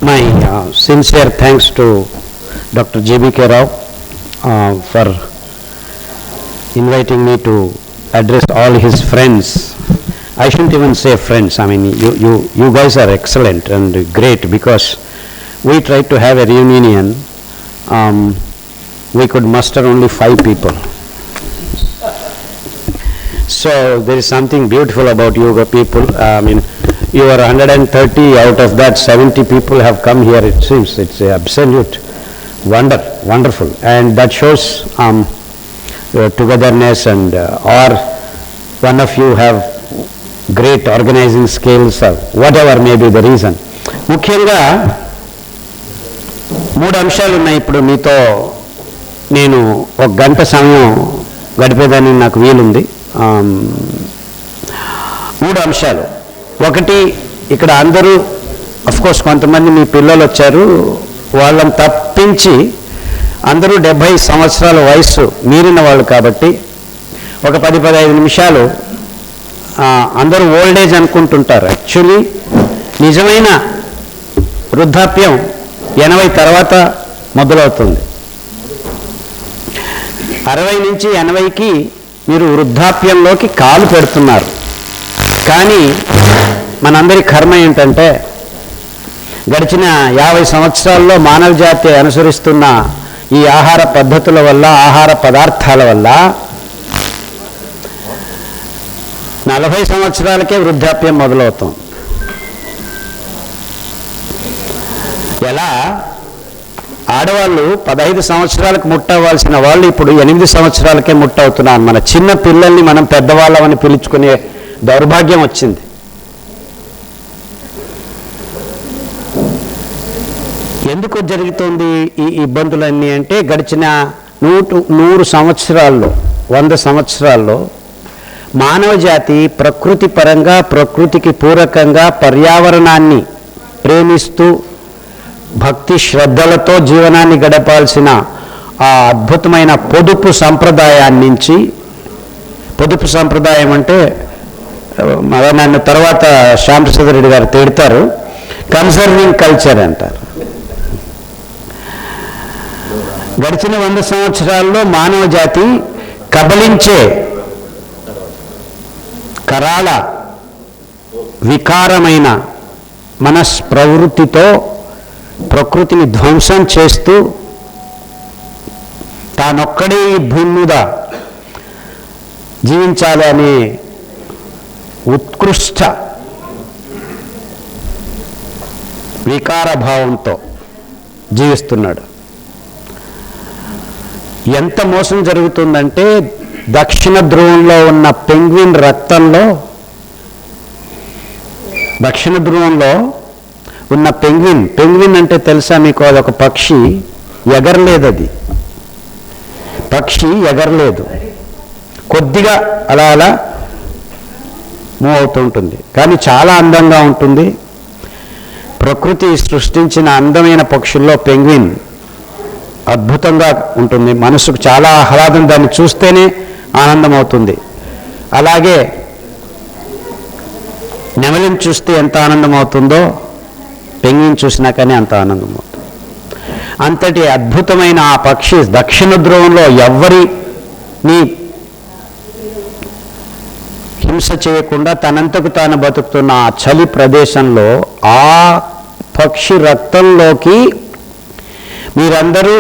My sincere thanks to Dr. J.B.K. Rao for inviting me to address all his friends. I shouldn't even say friends. I mean, you guys are excellent and great because we tried to have a reunion. We could muster only 5 people. So there is something beautiful about you people. I mean, you are 130, out of that 70 people have come here, it seems. It's an absolute wonderful. And that shows togetherness and or one of you have great organizing skills or whatever may be the reason. ముఖ్యంగా 3 అంశాలు ఉన్నాయి. ఇప్పుడు మీతో నేను 1 గంట సమయం గడిపేదానికి నాకు వీలుంది. 3 అంశాలు. ఒకటి, ఇక్కడ అందరూ అఫ్కోర్స్ కొంతమంది మీ పిల్లలు వచ్చారు, వాళ్ళని తప్పించి అందరూ 70 సంవత్సరాల వయసు మీరిన వాళ్ళు కాబట్టి ఒక 10-15 నిమిషాలు అందరూ ఓల్డ్ ఏజ్ అనుకుంటుంటారు. యాక్చువల్లీ నిజమైన వృద్ధాప్యం 80 తర్వాత మొదలవుతుంది. 60 నుంచి 80కి మీరు వృద్ధాప్యంలోకి కాలు పెడుతున్నారు. కానీ మనందరి కర్మ ఏంటంటే గడిచిన 50 సంవత్సరాల్లో మానవ జాతి అనుసరిస్తున్న ఈ ఆహార పద్ధతుల వల్ల, ఆహార పదార్థాల వల్ల 40 సంవత్సరాలకే వృద్ధాప్యం మొదలవుతుంది. ఎలా ఆడవాళ్ళు 15 సంవత్సరాలకు ముట్టవలసిన వాళ్ళు ఇప్పుడు 8 సంవత్సరాలకే ముట్టవుతున్నారు. మన చిన్న పిల్లల్ని మనం పెద్దవాళ్ళమని పిలుచుకునే దౌర్భాగ్యం వచ్చింది. ఎందుకు జరుగుతుంది ఈ ఇబ్బందులన్నీ అంటే గడిచిన 100 సంవత్సరాల్లో 100 సంవత్సరాల్లో మానవ జాతి ప్రకృతి పరంగా, ప్రకృతికి పూరకంగా పర్యావరణాన్ని ప్రేమిస్తూ భక్తి శ్రద్ధలతో జీవనాన్ని గడపాల్సిన ఆ అద్భుతమైన పొదుపు సంప్రదాయాన్ని నుంచి, పొదుపు సంప్రదాయం అంటే నన్ను తర్వాత శ్యామప్రసాద్ రెడ్డి గారు తిడతారు, కన్సర్వింగ్ కల్చర్ అంటారు. గడిచిన 100 సంవత్సరాల్లో మానవ జాతి కబలించే కరాళ వికారమైన మనస్ప్రవృత్తితో ప్రకృతిని ధ్వంసం చేస్తూ తానొక్కడే ఈ భూమి మీద జీవించాలి అనే ఉత్కృష్ట వికారభావంతో జీవిస్తున్నాడు. ఎంత మోసం జరుగుతుందంటే దక్షిణ ధ్రువంలో ఉన్న పెంగ్విన్ రక్తంలో, దక్షిణ ధ్రువంలో ఉన్న పెంగ్విన్ అంటే తెలుసా మీకు? అదొక పక్షి, ఎగరలేదు. అది పక్షి ఎగరలేదు, కొద్దిగా అలా అలా మూవ్ అవుతుంటుంది, కానీ చాలా అందంగా ఉంటుంది. ప్రకృతి సృష్టించిన అందమైన పక్షుల్లో పెంగ్విన్ అద్భుతంగా ఉంటుంది. మనసుకు చాలా ఆహ్లాదం, దాన్ని చూస్తేనే ఆనందం అవుతుంది. అలాగే నెమలిని చూస్తే ఎంత ఆనందం అవుతుందో పెంగ్విన్ చూసినా కానీ అంత ఆనందం అవుతుంది. అంతటి అద్భుతమైన ఆ పక్షి దక్షిణ ధ్రువంలో ఎవ్వరిని హింస చేయకుండా తనంతకు తాను బతుకుతున్న ఆ చలి ప్రదేశంలో ఆ పక్షి రక్తంలోకి మీరందరూ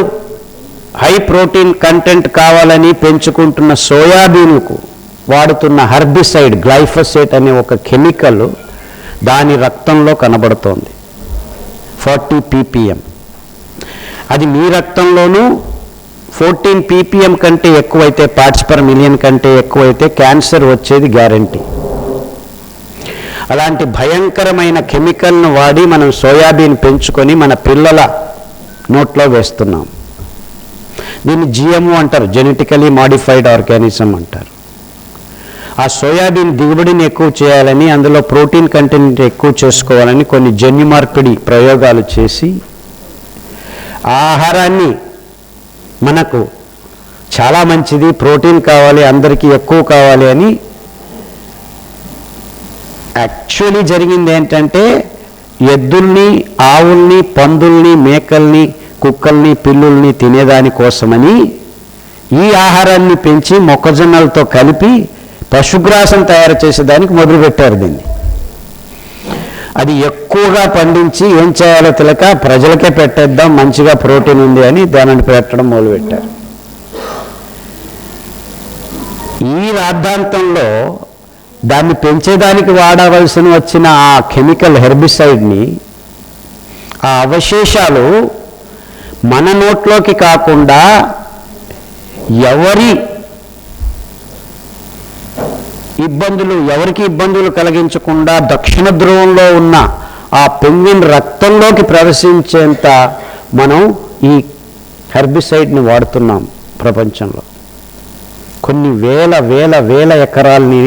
హై ప్రోటీన్ కంటెంట్ కావాలని పెంచుకుంటున్న సోయాబీన్కు వాడుతున్న హెర్బిసైడ్ గ్లైఫోసేట్ అనే ఒక కెమికల్ దాని రక్తంలో కనబడుతోంది. 40 ppm. అది మీ రక్తంలోనూ 14 ppm కంటే ఎక్కువైతే, పార్ట్స్ పర్ మిలియన్ కంటే ఎక్కువైతే క్యాన్సర్ వచ్చేది గ్యారంటీ. అలాంటి భయంకరమైన కెమికల్ను వాడి మనం సోయాబీన్ పెంచుకొని మన పిల్లల నోట్లో వేస్తున్నాం. దీన్ని GMO అంటారు, జెనెటికలీ మాడిఫైడ్ ఆర్గానిజం అంటారు. ఆ సోయాబీన్ దిగుబడిని ఎక్కువ చేయాలని, అందులో ప్రోటీన్ కంటెంట్ ఎక్కువ చేసుకోవాలని కొన్ని జన్యు మార్పిడి ప్రయోగాలు చేసి ఆహారాన్ని మనకు చాలా మంచిది, ప్రోటీన్ కావాలి, అందరికీ ఎక్కువ కావాలి అని. యాక్చువల్లీ జరిగింది ఏంటంటే ఎద్దుల్ని, ఆవుల్ని, పందుల్ని, మేకల్ని, కుక్కల్ని, పిల్లుల్ని తినేదానికోసమని ఈ ఆహారాన్ని పెంచి మొక్కజొన్నలతో కలిపి పశుగ్రాసం తయారు చేసేదానికి మొదలుపెట్టారు దీన్ని. అది ఎక్కువగా పండించి ఏం చేయాలో తెలియక ప్రజలకే పెట్టేద్దాం, మంచిగా ప్రోటీన్ ఉంది అని దానిని పెట్టడం మొదలుపెట్టారు. ఈ రాద్ధాంతంలో దాన్ని పెంచేదానికి వాడవలసిన వచ్చిన ఆ కెమికల్ హెర్బిసైడ్ని, ఆ అవశేషాలు మన నోట్లోకి కాకుండా ఎవరికి ఇబ్బందులు కలిగించకుండా దక్షిణ ధ్రువంలో ఉన్న ఆ పెంగ్విన్ రక్తంలోకి ప్రవేశించేంత మనం ఈ హెర్బిసైడ్ని వాడుతున్నాం ప్రపంచంలో. కొన్ని వేల వేల వేల ఎకరాల్ని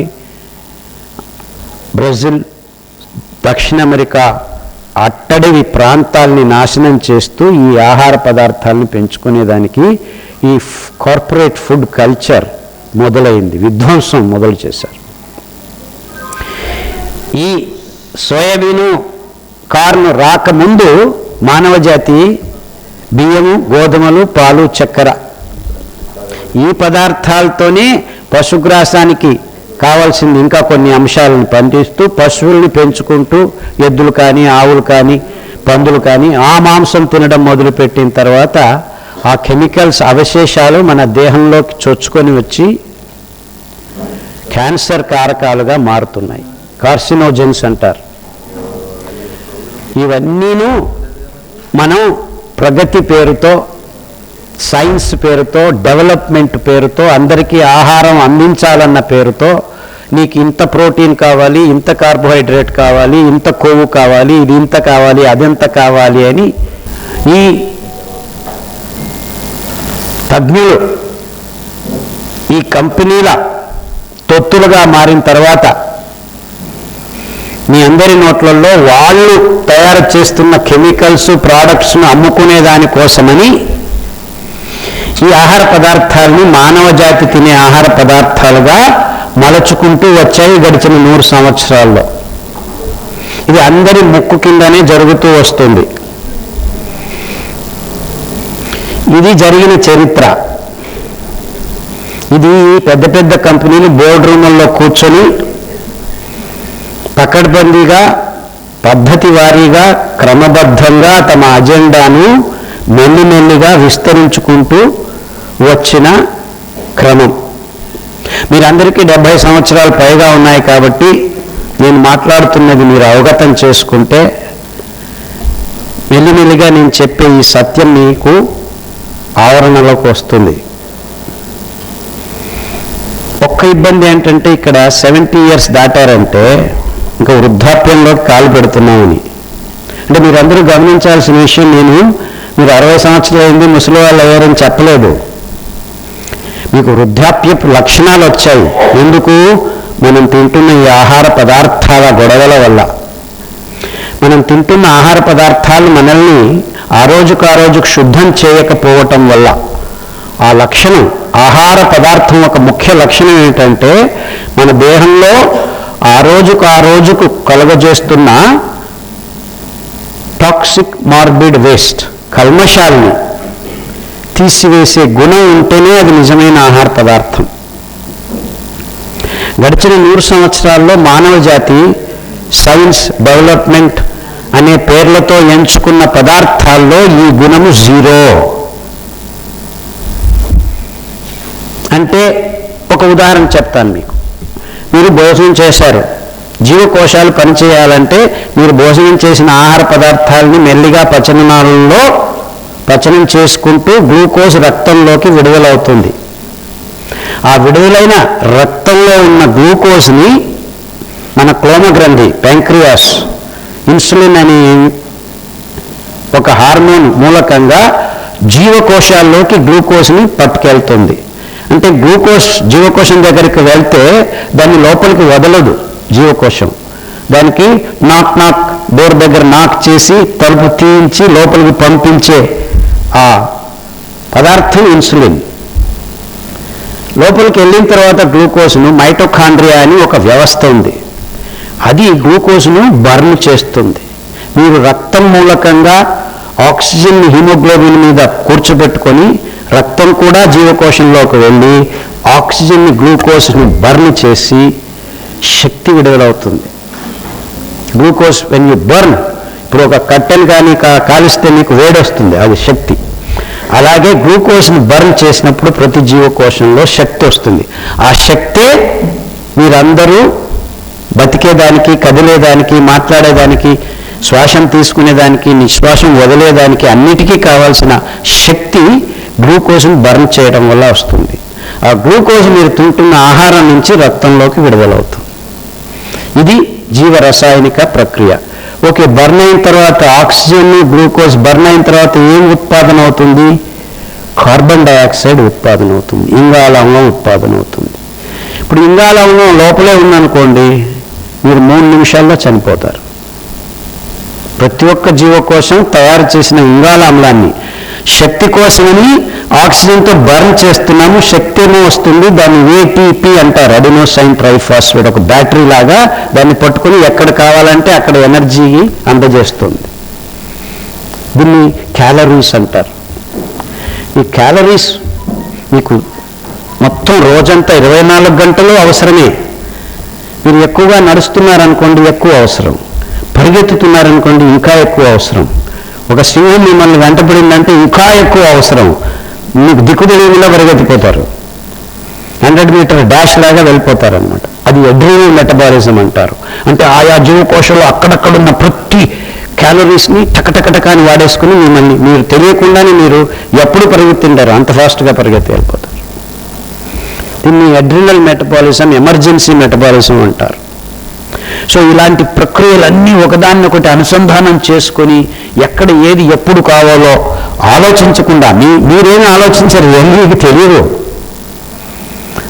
బ్రెజిల్, దక్షిణ అమెరికా అట్టడివి ప్రాంతాల్ని నాశనం చేస్తూ ఈ ఆహార పదార్థాలను పెంచుకునేదానికి ఈ కార్పొరేట్ ఫుడ్ కల్చర్ మొదలైంది, విధ్వంసం మొదలు చేశారు. ఈ సోయాబీను, కార్న్ రాకముందు మానవజాతి బియ్యము, గోధుమలు, పాలు, చక్కెర ఈ పదార్థాలతోనే పశుగ్రాసానికి కావాల్సింది ఇంకా కొన్ని అంశాలను పండిస్తూ పశువుల్ని పెంచుకుంటూ ఎద్దులు కానీ, ఆవులు కానీ, పందులు కానీ ఆ మాంసం తినడం మొదలుపెట్టిన తర్వాత ఆ కెమికల్స్ అవశేషాలు మన దేహంలోకి చొచ్చుకొని వచ్చి క్యాన్సర్ కారకాలుగా మారుతున్నాయి. కార్సినోజెన్స్ అంటారు. ఇవన్నీను మనం ప్రగతి పేరుతో, సైన్స్ పేరుతో, డెవలప్మెంట్ పేరుతో, అందరికీ ఆహారం అందించాలన్న పేరుతో నీకు ఇంత ప్రోటీన్ కావాలి, ఇంత కార్బోహైడ్రేట్ కావాలి, ఇంత కొవ్వు కావాలి, ఇది ఇంత కావాలి, అదెంత కావాలి అని ఈ తజ్ఞులు ఈ కంపెనీల తొత్తులుగా మారిన తర్వాత మీ అందరి నోట్లలో వాళ్ళు తయారు చేస్తున్న కెమికల్స్, ప్రోడక్ట్స్ను అమ్ముకునే దానికోసమని ఈ ఆహార పదార్థాలని మానవ జాతి తినే ఆహార పదార్థాలుగా మలచుకుంటూ వచ్చాయి గడిచిన 100 సంవత్సరాల్లో. ఇది అందరి ముక్కు కిందనే జరుగుతూ వస్తుంది. ఇది జరిగిన చరిత్ర. ఇది పెద్ద పెద్ద కంపెనీలు బోర్డు రూముల్లో కూర్చొని పకడ్బందీగా, పద్ధతి వారీగా, క్రమబద్ధంగా తమ అజెండాను మెల్లిమెల్లిగా విస్తరించుకుంటూ వచ్చిన క్రమం. మీరందరికీ 70 సంవత్సరాలు పైగా ఉన్నాయి కాబట్టి నేను మాట్లాడుతున్నది మీరు అవగతం చేసుకుంటే మెల్లిమెల్లిగా నేను చెప్పే ఈ సత్యం మీకు ఆవరణలోకి వస్తుంది. ఒక్క ఇబ్బంది ఏంటంటే ఇక్కడ 70 ఇయర్స్ దాటారంటే ఇంకా వృద్ధాప్యంలోకి కాలు పెడుతున్నామని. అంటే మీరందరూ గమనించాల్సిన విషయం, మీరు 60 సంవత్సరాలు అయింది, ముసలి వాళ్ళు అయ్యారని చెప్పలేదు. మీకు వృద్ధాప్యపు లక్షణాలు వచ్చాయి. ఎందుకు? మనం తింటున్న ఈ ఆహార పదార్థాల గొడవల వల్ల. మనం తింటున్న ఆహార పదార్థాలు మనల్ని ఆ రోజుకు శుద్ధం చేయకపోవటం వల్ల. ఆ లక్షణం, ఆహార పదార్థం ఒక ముఖ్య లక్షణం ఏంటంటే మన దేహంలో ఆ రోజుకు కలుగజేస్తున్న టాక్సిక్ మార్బిడ్ వేస్ట్, కల్మషాలని తీసివేసే గుణం ఉంటేనే అది నిజమైన ఆహార పదార్థం. గడిచిన 100 సంవత్సరాల్లో మానవ జాతి సైన్స్, డెవలప్మెంట్ అనే పేర్లతో ఎంచుకున్న పదార్థాల్లో ఈ గుణము 0. అంటే ఒక ఉదాహరణ చెప్తాను మీకు. మీరు భోజనం చేశారు, జీవకోశాలు పనిచేయాలంటే మీరు భోజనం చేసిన ఆహార పదార్థాలని మెల్లిగా పచననాళంలో పచనం చేసుకుంటూ గ్లూకోజ్ రక్తంలోకి విడుదలవుతుంది. ఆ విడుదలైన రక్తంలో ఉన్న గ్లూకోజ్ని మన క్లోమగ్రంథి, ప్యాంక్రియాస్, ఇన్సులిన్ అనే ఒక హార్మోన్ మూలకంగా జీవకోశాల్లోకి గ్లూకోజ్ని పట్టుకెళ్తుంది. అంటే గ్లూకోజ్ జీవకోశం దగ్గరికి వెళ్తే దాన్ని లోపలికి వదలదు జీవకోశం. దానికి నాక్ డోర్ దగ్గర నాక్ చేసి తలుపు తీయించి లోపలికి పంపించే ఆ పదార్థం ఇన్సులిన్. లోపలికి వెళ్ళిన తర్వాత గ్లూకోజ్ను మైటోకాండ్రియా అని ఒక వ్యవస్థ ఉంది. అది గ్లూకోజ్ను బర్న్ చేస్తుంది. మీరు రక్తం మూలకంగా ఆక్సిజన్ హిమోగ్లోబిన్ మీద కూర్చోబెట్టుకొని రక్తం కూడా జీవకోశంలోకి వెళ్ళి ఆక్సిజన్ని గ్లూకోజ్ని బర్న్ చేసి శక్తి విడుదలవుతుంది. గ్లూకోజ్ వెన్ యూ బర్న్, ఇప్పుడు ఒక కట్టెలు కానీ కాలిస్తే మీకు వేడి వస్తుంది, అది శక్తి. అలాగే గ్లూకోజ్ని బర్న్ చేసినప్పుడు ప్రతి జీవకోశంలో శక్తి వస్తుంది. ఆ శక్తే మీరందరూ బతికేదానికి, కదిలేదానికి, మాట్లాడేదానికి, శ్వాసం తీసుకునేదానికి, నిశ్వాసం వదిలేదానికి అన్నిటికీ కావాల్సిన శక్తి గ్లూకోజ్ని బర్న్ చేయడం వల్ల వస్తుంది. ఆ గ్లూకోజ్ మీరు తింటున్న ఆహారం నుంచి రక్తంలోకి విడుదలవుతుంది. ఇది జీవరసాయనిక ప్రక్రియ. ఓకే, బర్న్ అయిన తర్వాత ఆక్సిజన్, గ్లూకోజ్ బర్న్ అయిన తర్వాత ఏం ఉత్పాదన అవుతుంది? కార్బన్ డయాక్సైడ్ ఉత్పాదన అవుతుంది, ఇంగాలామ్లం ఉత్పాదన అవుతుంది. ఇప్పుడు ఇంగాలామ్లం లోపలే ఉందనుకోండి, మీరు 3 నిమిషాల్లో చనిపోతారు. ప్రతి ఒక్క జీవకోశం తయారు చేసిన ఇంగాలామ్లాన్ని శక్తి కోసమని ఆక్సిజన్తో బర్న్ చేస్తున్నాము, శక్తి ఏమో వస్తుంది. దాన్ని ఏటీపీ అంటారు, అడినోసైన్ ట్రైఫాస్ఫేట్. ఒక బ్యాటరీ లాగా దాన్ని పట్టుకొని ఎక్కడ కావాలంటే అక్కడ ఎనర్జీ అందజేస్తుంది. దీన్ని క్యాలరీస్ అంటారు. ఈ క్యాలరీస్ మీకు మొత్తం రోజంతా 24 గంటలు అవసరమే. మీరు ఎక్కువగా నడుస్తున్నారనుకోండి, ఎక్కువ అవసరం. పరిగెత్తుతున్నారనుకోండి, ఇంకా ఎక్కువ అవసరం. ఒక సింహం మిమ్మల్ని వెంటపడిందంటే ఇంకా ఎక్కువ అవసరం. మీకు దిక్కుదెలివిలో పరిగెత్తిపోతారు, 100 మీటర్ డాష్ లాగా వెళ్ళిపోతారనమాట. అది అడ్రినల్ మెటబాలిజం అంటారు. అంటే ఆయా జీవకోశంలో అక్కడక్కడున్న ప్రతి క్యాలరీస్ని టకటకటకాని వాడేసుకుని మిమ్మల్ని మీరు తెలియకుండానే మీరు ఎప్పుడు పరిగెత్తింటారు, అంత ఫాస్ట్గా పరిగెత్తి వెళ్ళిపోతారు. దీన్ని అడ్రినల్ మెటబాలిజం, ఎమర్జెన్సీ మెటబాలిజం అంటారు. సో ఇలాంటి ప్రక్రియలన్నీ ఒకదాన్నొకటి అనుసంధానం చేసుకొని ఎక్కడ ఏది ఎప్పుడు కావాలో ఆలోచించకుండా మీరేమీ ఆలోచించరు, మీకు తెలియదు.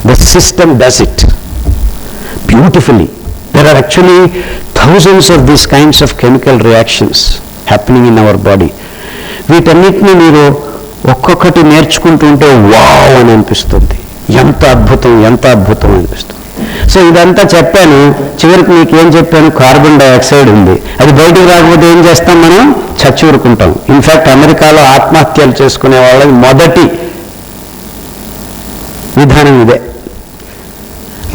The system does it beautifully. There are actually thousands of these kinds of chemical reactions happening in our body. వీటన్నిటిని మీరు ఒక్కొక్కటి నేర్చుకుంటూ ఉంటే వావ్ అని అనిపిస్తుంది. ఎంత అద్భుతం, ఎంత అద్భుతం అనిపిస్తుంది. సో ఇదంతా చెప్పాను. చివరికి మీకు ఏం చెప్పాను? కార్బన్ డైఆక్సైడ్ ఉంది. అది బయటకు రాకపోతే ఏం చేస్తాం? మనం చచ్చి ఊరుకుంటాం. ఇన్ఫ్యాక్ట్ అమెరికాలో ఆత్మహత్యలు చేసుకునే వాళ్ళకి మొదటి విధానం ఇదే.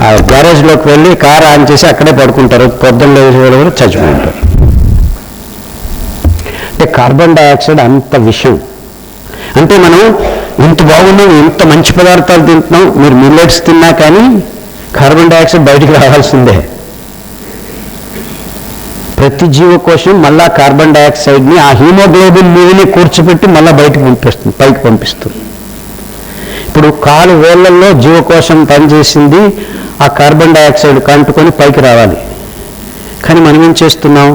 ఆ గ్యారేజ్లోకి వెళ్ళి కారు ఆన్ చేసి అక్కడే పడుకుంటారు, పొద్దున్న లేచి కూడా చచ్చిపోతుంటారు. అంటే కార్బన్ డైఆక్సైడ్ అంత విషయం. అంటే మనం ఇంత బాగున్నాం, ఇంత మంచి పదార్థాలు తింటున్నాం. మీరు మిల్లెట్స్ తిన్నా కానీ కార్బన్ డైఆక్సైడ్ బయటికి రావాల్సిందే. ప్రతి జీవకోశం మళ్ళా కార్బన్ డైఆక్సైడ్ని ఆ హీమోగ్లోబిన్ మీదనే కూర్చోబెట్టి మళ్ళీ బయటకు పంపిస్తుంది, పైకి పంపిస్తుంది. ఇప్పుడు కాలు వేళ్లలో జీవకోశం పనిచేసింది, ఆ కార్బన్ డైఆక్సైడ్ కంటుకొని పైకి రావాలి. కానీ మనం ఏం చేస్తున్నాం?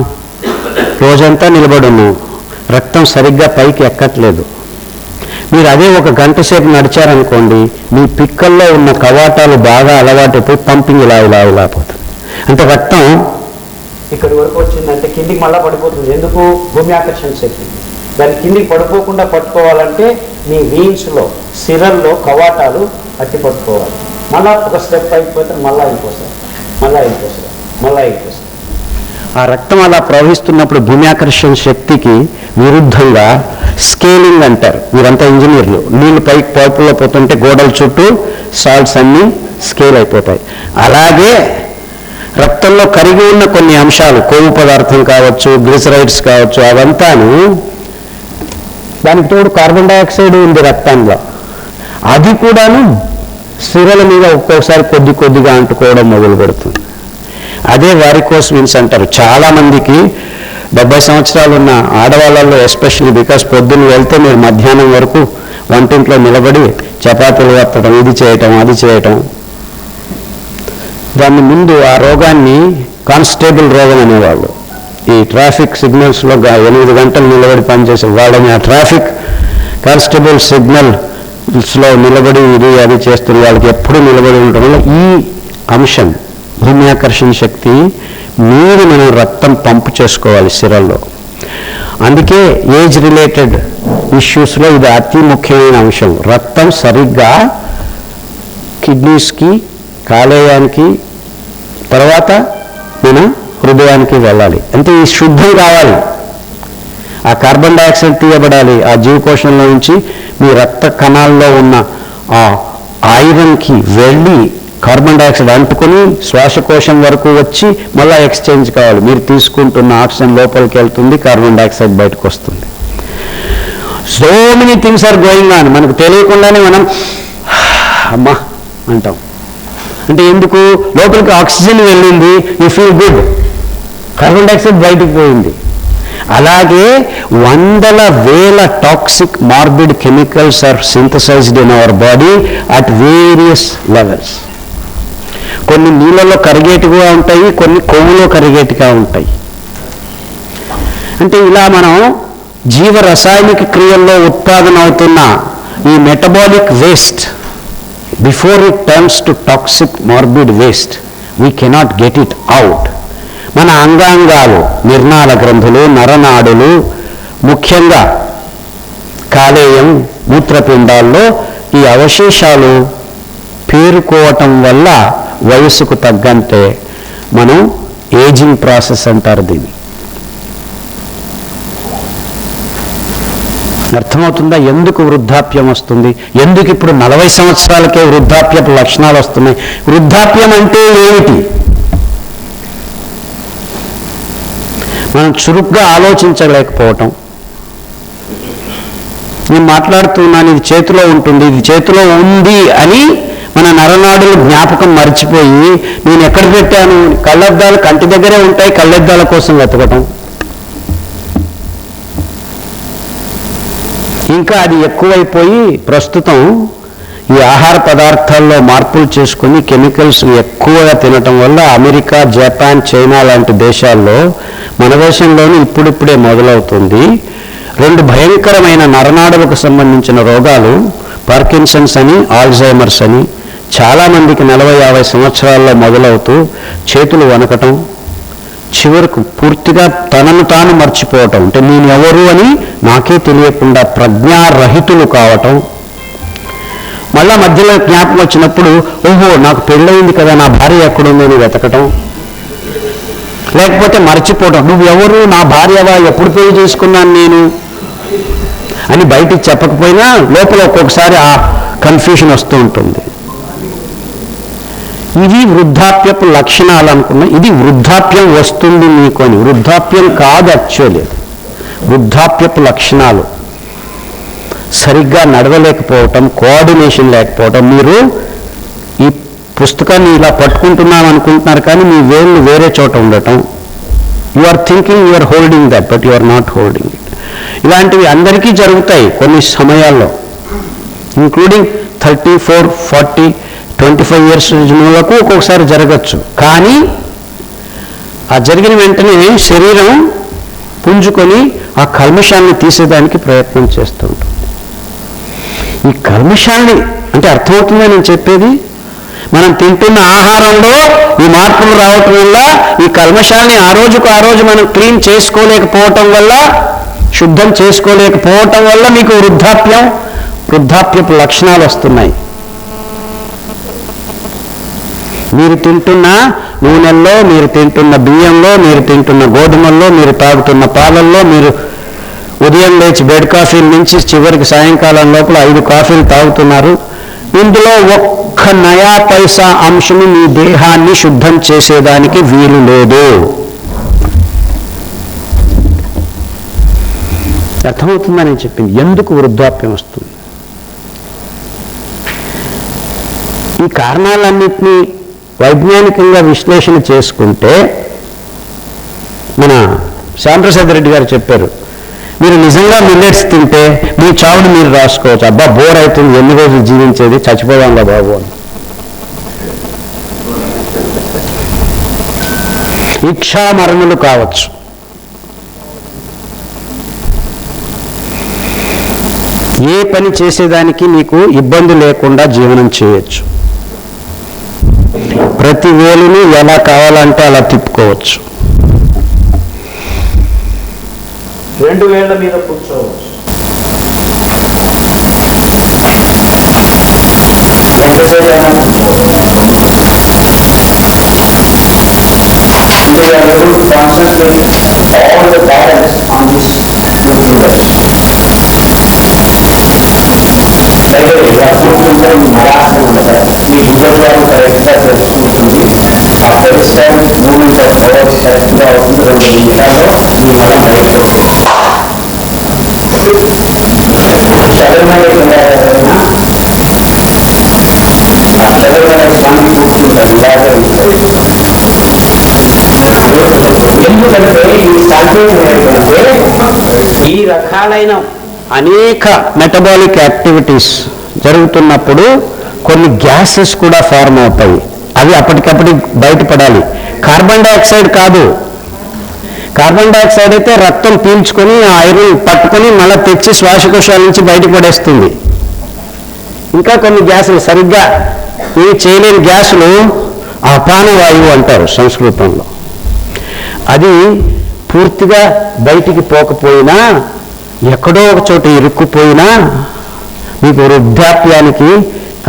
రోజంతా నిలబడి ఉన్నాం, రక్తం సరిగ్గా పైకి ఎక్కట్లేదు. మీరు అదే 1 గంట సేపు నడిచారనుకోండి, మీ పిక్కల్లో ఉన్న కవాటాలు బాగా అలవాటైపోయి పంపింగ్ ఇలా పోతుంది. అంటే రక్తం ఇక్కడి వరకు వచ్చిందంటే కిందికి మళ్ళీ పడిపోతుంది. ఎందుకు? భూమి ఆకర్షణ శక్తి. దాన్ని కిందికి పడిపోకుండా పట్టుకోవాలంటే మీ వీన్స్లో, సిరల్లో కవాటాలు అట్టి పట్టుకోవాలి. మళ్ళీ ఒక స్టెప్ అయిపోతే మళ్ళీ అయిపోతుంది. ఆ రక్తం అలా ప్రవహిస్తున్నప్పుడు భూమి ఆకర్షణ శక్తికి విరుద్ధంగా స్కేలింగ్ అంటారు. మీరంతా ఇంజనీర్లు. నీళ్ళు పైకి పైపుల్లో పోతుంటే గోడల చుట్టూ సాల్ట్స్ అన్నీ స్కేల్ అయిపోతాయి. అలాగే రక్తంలో కరిగి ఉన్న కొన్ని అంశాలు, కొవ్వు పదార్థం కావచ్చు, గ్లిసరైడ్స్ కావచ్చు, అవంతాను, దానికి తోడు కార్బన్ డైఆక్సైడ్ ఉంది రక్తంలో, అది కూడాను సిరల మీద ఒక్కొక్కసారి కొద్దిగా అంటుకోవడం మొదలు పెడుతుంది. అదే వారికోస్ వెయిన్స్ అంటారు. చాలామందికి 70 సంవత్సరాలు ఉన్న ఆడవాళ్ళల్లో ఎస్పెషల్లీ, బికాస్ పొద్దున్న వెళ్తే మీరు మధ్యాహ్నం వరకు వంటింట్లో నిలబడి చపాతీలు వత్తడం, ఇది చేయటం, అది చేయటం. దాని ముందు ఆ రోగాన్ని కానిస్టేబుల్ రోగం అనేవాళ్ళు. ఈ ట్రాఫిక్ సిగ్నల్స్లో 8 గంటలు నిలబడి పనిచేసే వాళ్ళని ఆ ట్రాఫిక్ కానిస్టేబుల్ సిగ్నల్స్లో నిలబడి ఇది అది చేస్తున్న వాళ్ళకి ఎప్పుడూ నిలబడి ఉండడం వల్ల ఈ అంశం, భూమి ఆకర్షణ శక్తి మీరు మనం రక్తం పంపు చేసుకోవాలి సిరల్లో. అందుకే ఏజ్ రిలేటెడ్ ఇష్యూస్లో ఇది అతి ముఖ్యమైన అంశం. రక్తం సరిగ్గా కిడ్నీస్కి, కాలేయానికి, తర్వాత మన హృదయానికి వెళ్ళాలి. అంటే ఈ శుద్ధం కావాలి. ఆ కార్బన్ డైఆక్సైడ్ తీయబడాలి ఆ జీవకోశంలో నుంచి. మీ రక్త కణాల్లో ఉన్న ఆ ఐరన్కి వెళ్ళి కార్బన్ డైఆక్సైడ్ అంటుకొని శ్వాసకోశం వరకు వచ్చి మళ్ళీ ఎక్స్చేంజ్ కావాలి. మీరు తీసుకుంటున్న ఆక్సిజన్ లోపలికి వెళ్తుంది, కార్బన్ డైఆక్సైడ్ బయటకు వస్తుంది. So many things are going on. మనకు తెలియకుండానే మనం అమ్మా అంటాం. అంటే ఎందుకు? లోపలికి ఆక్సిజన్ వెళ్ళింది, you feel good, carbon dioxide బయటకు పోయింది. అలాగే వందల వేల toxic morbid chemicals are synthesized in our body at various levels. కొన్ని నీళ్ళలో కరిగేటిగా ఉంటాయి, కొన్ని కొవ్వులో కరిగేటిగా ఉంటాయి. అంటే ఇలా మనం జీవ రసాయనిక క్రియల్లో ఉత్పాదన అవుతున్న ఈ metabolic waste, before it turns to toxic morbid waste, we cannot get it out. మన అంగాంగాలు, నిర్నాళ గ్రంథులు, నరనాడులు, ముఖ్యంగా కాలేయం, మూత్రపిండాల్లో ఈ అవశేషాలు పేరుకోవటం వల్ల వయసుకు తగ్గంతే మనం ఏజింగ్ ప్రాసెస్ అంటారు దీన్ని. అర్థమవుతుందా? ఎందుకు వృద్ధాప్యం వస్తుంది? ఎందుకు ఇప్పుడు 40 సంవత్సరాలకే వృద్ధాప్యపు లక్షణాలు వస్తున్నాయి? వృద్ధాప్యం అంటే ఏమిటి? మనం చురుగ్గా ఆలోచించలేకపోవటం. నేను మాట్లాడుతున్నాను, ఇది చేతిలో ఉంటుంది, ఇది చేతిలో ఉంది అని మన నరనాడులు జ్ఞాపకం మర్చిపోయి నేను ఎక్కడ పెట్టాను, కళ్ళద్దాలు కంటి దగ్గరే ఉంటాయి, కళ్ళద్దాల కోసం వెతకటం. ఇంకా అది ఎక్కువైపోయి ప్రస్తుతం ఈ ఆహార పదార్థాల్లో మార్పులు చేసుకుని కెమికల్స్ ఎక్కువగా తినటం వల్ల అమెరికా, జపాన్, చైనా లాంటి దేశాల్లో, మన దేశంలోనూ ఇప్పుడిప్పుడే మొదలవుతుంది, 2 భయంకరమైన నరనాడులకు సంబంధించిన రోగాలు, పార్కిన్సన్స్ అని, ఆల్జైమర్స్ అని. చాలామందికి 40-50 సంవత్సరాల్లో మొదలవుతూ చేతులు వణకటం, చివరకు పూర్తిగా తనను తాను మర్చిపోవటం. అంటే నేను ఎవరు అని నాకే తెలియకుండా ప్రజ్ఞారహితులు కావటం. మళ్ళా మధ్యలో జ్ఞాపకం వచ్చినప్పుడు, ఓహో నాకు పెళ్ళయింది కదా, నా భార్య ఎక్కడుందని వెతకటం. లేకపోతే మర్చిపోవటం, నువ్వు ఎవరు, నా భార్యవా, ఎప్పుడు పెళ్లి చేసుకున్నాను నేను అని బయటికి చెప్పకపోయినా లోపల ఒక్కొక్కసారి ఆ కన్ఫ్యూషన్ వస్తూ ఉంటుంది. ఇవి వృద్ధాప్యపు లక్షణాలు అనుకున్నా. ఇది వృద్ధాప్యం వస్తుంది మీకు అని. వృద్ధాప్యం కాదు యాక్చువల్లీ, వృద్ధాప్యపు లక్షణాలు. సరిగ్గా నడవలేకపోవటం, కోఆర్డినేషన్ లేకపోవటం. మీరు ఈ పుస్తకాన్ని ఇలా పట్టుకుంటున్నాను అనుకుంటున్నారు కానీ మీ వేళ్ళు వేరే చోట ఉండటం. You are thinking you are holding that, but you are not holding it. ఇలాంటివి అందరికీ జరుగుతాయి కొన్ని సమయాల్లో, ఇంక్లూడింగ్ 34, 40, 25 ఇయర్స్ వరకు ఒక్కొక్కసారి జరగచ్చు. కానీ ఆ జరిగిన వెంటనే శరీరం పుంజుకొని ఆ కల్మషాన్ని తీసేదానికి ప్రయత్నం చేస్తుంటుంది. ఈ కల్మషాన్ని అంటే అర్థమవుతుందా నేను చెప్పేది? మనం తింటున్న ఆహారంలో ఈ మార్పులు రావటం వల్ల ఈ కల్మషాన్ని ఆ రోజు మనం క్లీన్ చేసుకోలేకపోవటం వల్ల, శుద్ధం చేసుకోలేకపోవటం వల్ల మీకు వృద్ధాప్యపు లక్షణాలు వస్తున్నాయి. మీరు తింటున్న నూనెల్లో, మీరు తింటున్న బియ్యంలో, మీరు తింటున్న గోధుమల్లో, మీరు తాగుతున్న పాలల్లో, మీరు ఉదయం లేచి బెడ్ కాఫీల నుంచి చివరికి సాయంకాలం లోపల 5 కాఫీలు తాగుతున్నారు. ఇందులో ఒక్క నయా పైసా అంశము మీ దేహాన్ని శుద్ధం చేసేదానికి వీలు లేదు. అర్థమవుతుందని చెప్పింది. ఎందుకు వృద్ధాప్యం వస్తుంది? ఈ కారణాలన్నింటినీ వైజ్ఞానికంగా విశ్లేషణ చేసుకుంటే మన శ్యాంప్రసాద్ రెడ్డి గారు చెప్పారు, మీరు నిజంగా మిల్లెట్స్ తింటే మీ చావుని మీరు రాసుకోవచ్చు. అబ్బా బోర్ అవుతుంది, ఎన్ని రోజులు జీవించేది, చచ్చిపోదాంగా బాబు అని. ఇచ్ఛామరణులు కావచ్చు. ఏ పని చేసేదానికి నీకు ఇబ్బంది లేకుండా జీవనం చేయొచ్చు. ప్రతి వేలును ఎలా కావాలంటే అలా తిప్పుకోవచ్చు. 2 వేళ్ల మీద కూర్చోవచ్చు. ఇలా కూర్చుంటే నిరాశ ఉండదు. మీ గుండె కరెక్ట్గా తెలుసుకుంటుంది. ఆ పరిశ్రమ మూమెంట్ ఆఫ్ పవర్స్ కరెక్ట్గా అవుతుంది. 2 నిమిషాల్లో మీ మతం బయటకు శబరిమల ఆ శబరిమల స్వామి కూర్చుంటారు. ఎందుకంటే ఈ సంకేతం ఏంటంటే ఈ రకాలైన అనేక మెటబాలిక్ యాక్టివిటీస్ జరుగుతున్నప్పుడు కొన్ని గ్యాసెస్ కూడా ఫార్మ్ అవుతాయి. అవి అప్పటికప్పుడు బయటపడాలి. కార్బన్ డైఆక్సైడ్ కాదు. కార్బన్ డైఆక్సైడ్ అయితే రక్తం పీల్చుకొని ఆ ఐరన్ పట్టుకొని మళ్ళీ తెచ్చి శ్వాసకోశాల నుంచి బయటపడేస్తుంది. ఇంకా కొన్ని గ్యాసులు సరిగ్గా ఇవి చేయలేని గ్యాసులు అపానవాయువు అంటారు సంస్కృతంలో. అది పూర్తిగా బయటికి పోకపోయినా ఎక్కడో ఒక చోట ఇరుక్కుపోయినా మీకు వృద్ధాప్యానికి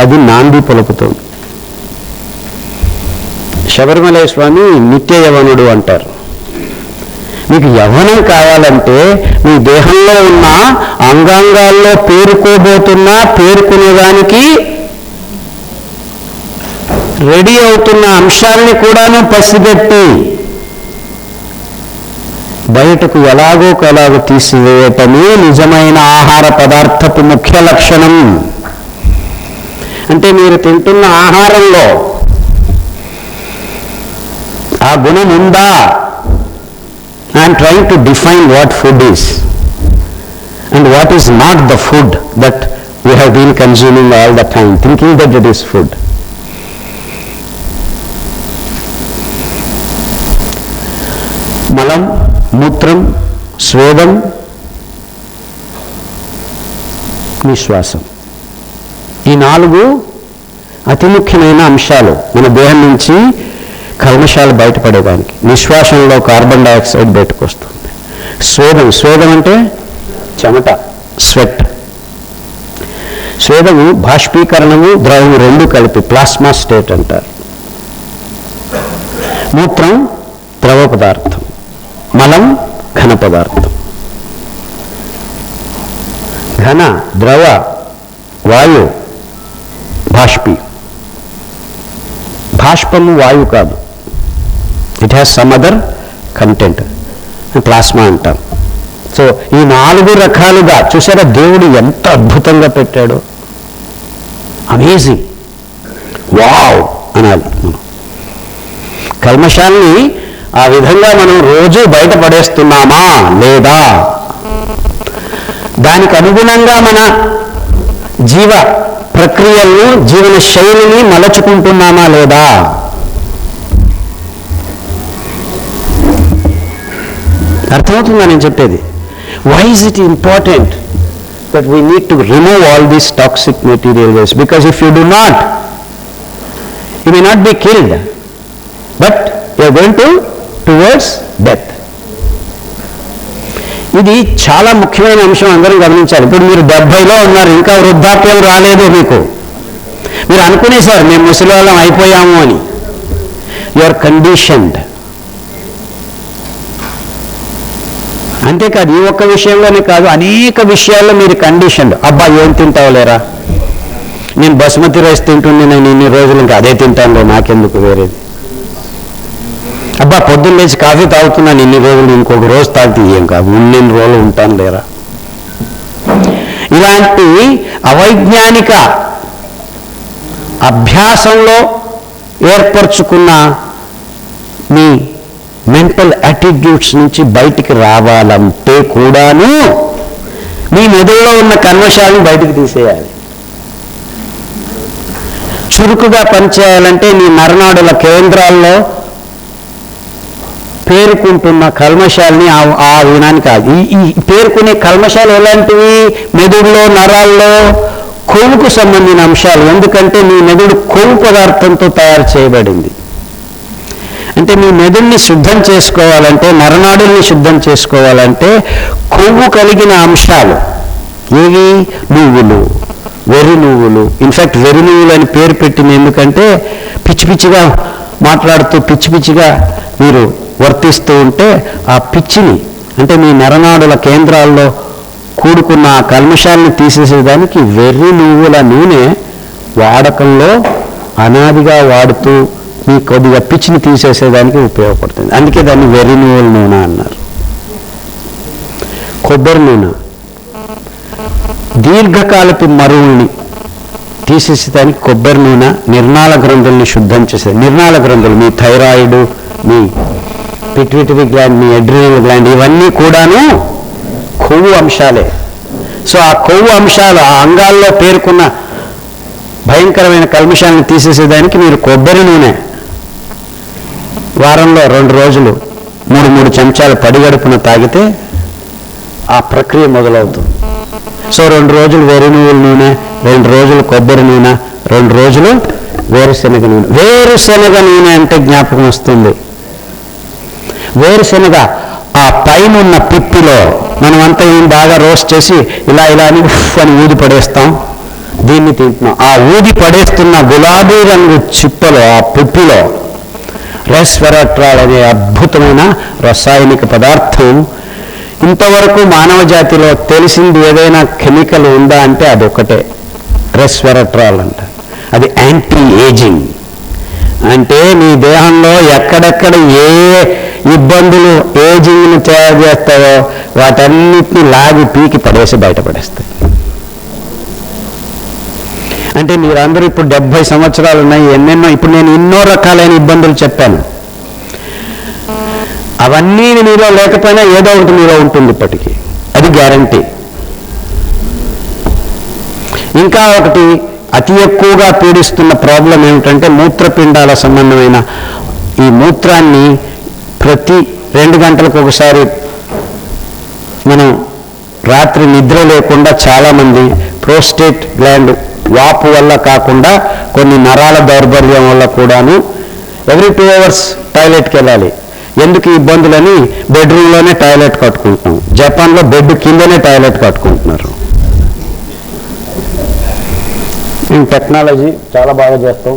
అది నాంది పలుకుతుంది. శబరిమల స్వామి నిత్య యవనుడు అంటారు. మీకు యవ్వనం కావాలంటే మీ దేహంలో ఉన్న అంగాంగాల్లో పేరుకునేదానికి రెడీ అవుతున్న అంశాలని కూడాను పసిగట్టి బయటకు ఎలాగో తీసివేయటమే నిజమైన ఆహార పదార్థపు ముఖ్య లక్షణం. అంటే మీరు తింటున్న ఆహారంలో ఆ గుణం ఉందా? I'm trying to define what food is and what is not the food that we have been consuming all the time thinking that it is food. మలం, మూత్రం, స్వేదం, నిశ్వాసం, ఈ 4 అతి ముఖ్యమైన అంశాలు మన దేహం నుంచి కల్మషాలు బయటపడేదానికి. నిశ్వాసంలో కార్బన్ డైఆక్సైడ్ బయటకు వస్తుంది. స్వేదం అంటే చెమట, స్వెట్. స్వేదము బాష్పీకరణము, ద్రవము 2 కలిపి ప్లాస్మా స్టేట్ అంటారు. మూత్రం ద్రవ పదార్థం, మలం ఘన పదార్థం. ఘన ద్రవ వాయు బాష్పి. బాష్పము వాయు కాదు, it has some other content, plasma అంటాం. సో ఈ 4 రకాలుగా చూసారా దేవుడు ఎంత అద్భుతంగా పెట్టాడు. అమేజింగ్, వావ్ అనాలి మనం. కల్మషాల్ని ఆ విధంగా మనం రోజు బయటపడేస్తున్నామా లేదా? దానికి అనుగుణంగా మన జీవ ప్రక్రియలను, జీవన శైలిని మలచుకుంటున్నామా లేదా? అర్థమవుతుందా నేను చెప్పేది? Why is it important that we need to remove all these toxic material waste? Because if you do not, you may not be killed, but you are going towards death. ఇది చాలా ముఖ్యమైన అంశం, అందరూ గమనించాలి. ఇప్పుడు మీరు 70లో ఉన్నారు, ఇంకా వృద్ధాప్యం రాలేదు మీకు. మీరు అనుకునేసారు మేము ముసలి వాళ్ళం అయిపోయాము అని. You are conditioned. అంతేకాదు ఈ ఒక్క విషయంలోనే కాదు, అనేక విషయాల్లో మీరు కండిషన్డ్. అబ్బా ఏం తింటావు లేరా, నేను బస్మతి రైస్ తింటుంది, నేను ఇన్ని రోజులు ఇంకా అదే తింటానులే, నాకెందుకు వేరేది. అబ్బా పొద్దున్న లేచి కాఫీ తాగుతున్నాను ఇన్ని రోజులు, ఇంకొక రోజు తాగితే ఏం కాదు, ఇన్ని రోజులు ఉంటాను లేరా. ఇలాంటి అవైజ్ఞానిక అభ్యాసంలో ఏర్పరచుకున్న మీ మెంటల్ యాటిట్యూడ్స్ నుంచి బయటికి రావాలంటే కూడాను మీ మెదడులో ఉన్న కల్మషాలను బయటికి తీసేయాలి. చురుకుగా పనిచేయాలంటే మీ నరనాడుల కేంద్రాల్లో పేరుకుంటున్న కల్మషాలని ఆ వినానికి కాదు. ఈ పేరుకునే కల్మషాలు ఎలాంటివి? మెదడులో నరాల్లో కొవ్వుకు సంబంధించిన అంశాలు. ఎందుకంటే మీ మెదడు కొవ్వు పదార్థంతో తయారు చేయబడింది. అంటే మీ మెదడుని శుద్ధం చేసుకోవాలంటే, నరనాడుల్ని శుద్ధం చేసుకోవాలంటే కొవ్వు కలిగిన అంశాలు ఏవి? నువ్వులు, వెర్రి నువ్వులు. ఇన్ఫ్యాక్ట్ వెర్రి నువ్వులు అని పేరు పెట్టింది ఎందుకంటే పిచ్చి పిచ్చిగా మాట్లాడుతూ పిచ్చి పిచ్చిగా మీరు వర్తిస్తూ ఉంటే ఆ పిచ్చిని, అంటే మీ నరనాడుల కేంద్రాల్లో కూడుకున్న ఆ కల్మషాలను తీసేసేదానికి వెర్రి నువ్వుల నూనె వాడకంలో అనాదిగా వాడుతూ మీ కొద్దిగా పిచ్చిని తీసేసేదానికి ఉపయోగపడుతుంది. అందుకే దాన్ని వెర్రి నువ్వుల నూనె అన్నారు. కొబ్బరి నూనె దీర్ఘకాలపు మరువుల్ని తీసేసేదానికి కొబ్బరి నూనె నిర్నాళ గ్రంథుల్ని శుద్ధం చేసేది. నిర్నాళ గ్రంథులు మీ థైరాయిడ్, మీ పిట్యూటరీ గ్లాండ్, మీ అడ్రినల్ గ్లాండ్ ఇవన్నీ కూడాను కొవ్వు అంశాలే. సో ఆ కొవ్వు అంశాలు ఆ అంగాల్లో పేర్కొన్న భయంకరమైన కల్మషాలను తీసేసేదానికి మీరు కొబ్బరి నూనె వారంలో 2 రోజులు 3 చెంచాలు పడిగడుపున తాగితే ఆ ప్రక్రియ మొదలవుతుంది. సో 2 రోజులు వెర్రి నువ్వుల నూనె, 2 రోజులు కొబ్బరి నూనె, 2 రోజులు వేరుశనగ నూనె. వేరుశనగ నూనె అంటే జ్ఞాపకం వస్తుంది. వేరుశనగ ఆ పైన ఉన్న పిప్పిలో మనమంతా ఏం బాగా రోస్ట్ చేసి ఇలా అని అని ఊది పడేస్తాం. దీన్ని తింటున్నాం. ఆ ఊది పడేస్తున్న గులాబీ రంగు చిప్పలో ఆ పిప్పిలో రెస్వెరాట్రాల్ అనే అద్భుతమైన రసాయనిక పదార్థం. ఇంతవరకు మానవ జాతిలో తెలిసింది ఏదైనా కెమికల్ ఉందా అంటే అదొకటే, రెస్వెరాట్రాల్ అంట. అది యాంటీ ఏజింగ్. అంటే నీ దేహంలో ఎక్కడెక్కడ ఏ ఇబ్బందులు ఏజింగ్ను తయారు చేస్తాయో వాటన్నిటిని లాగి పీకి పడేసి బయటపడేస్తాయి. అంటే మీరందరూ ఇప్పుడు 70 సంవత్సరాలు ఉన్నాయి, ఎన్నెన్నో ఇప్పుడు నేను ఎన్నో రకాలైన ఇబ్బందులు చెప్పాను. అవన్నీ మీలో లేకపోయినా ఏదో ఒకటి మీలో ఉంటుంది ఇప్పటికీ, అది గ్యారంటీ. ఇంకా ఒకటి అతి ఎక్కువగా పీడిస్తున్న ప్రాబ్లం ఏమిటంటే మూత్రపిండాల సంబంధమైన ఈ మూత్రాన్ని ప్రతి 2 గంటలకు ఒకసారి మనం రాత్రి నిద్ర లేకుండా చాలామంది ప్రోస్టేట్ గ్లాండ్ వాపు వల్ల కాకుండా కొన్ని నరాల దౌర్బల్యం వల్ల కూడాను ఎవ్రీ 2 అవర్స్ టాయిలెట్కి వెళ్ళాలి. ఎందుకు ఈ ఇబ్బందులని బెడ్రూమ్లోనే టాయిలెట్ కట్టుకుంటున్నాం. జపాన్లో బెడ్ కిందనే టాయిలెట్ కట్టుకుంటున్నారు. మేము టెక్నాలజీ చాలా బాగా చేస్తాం.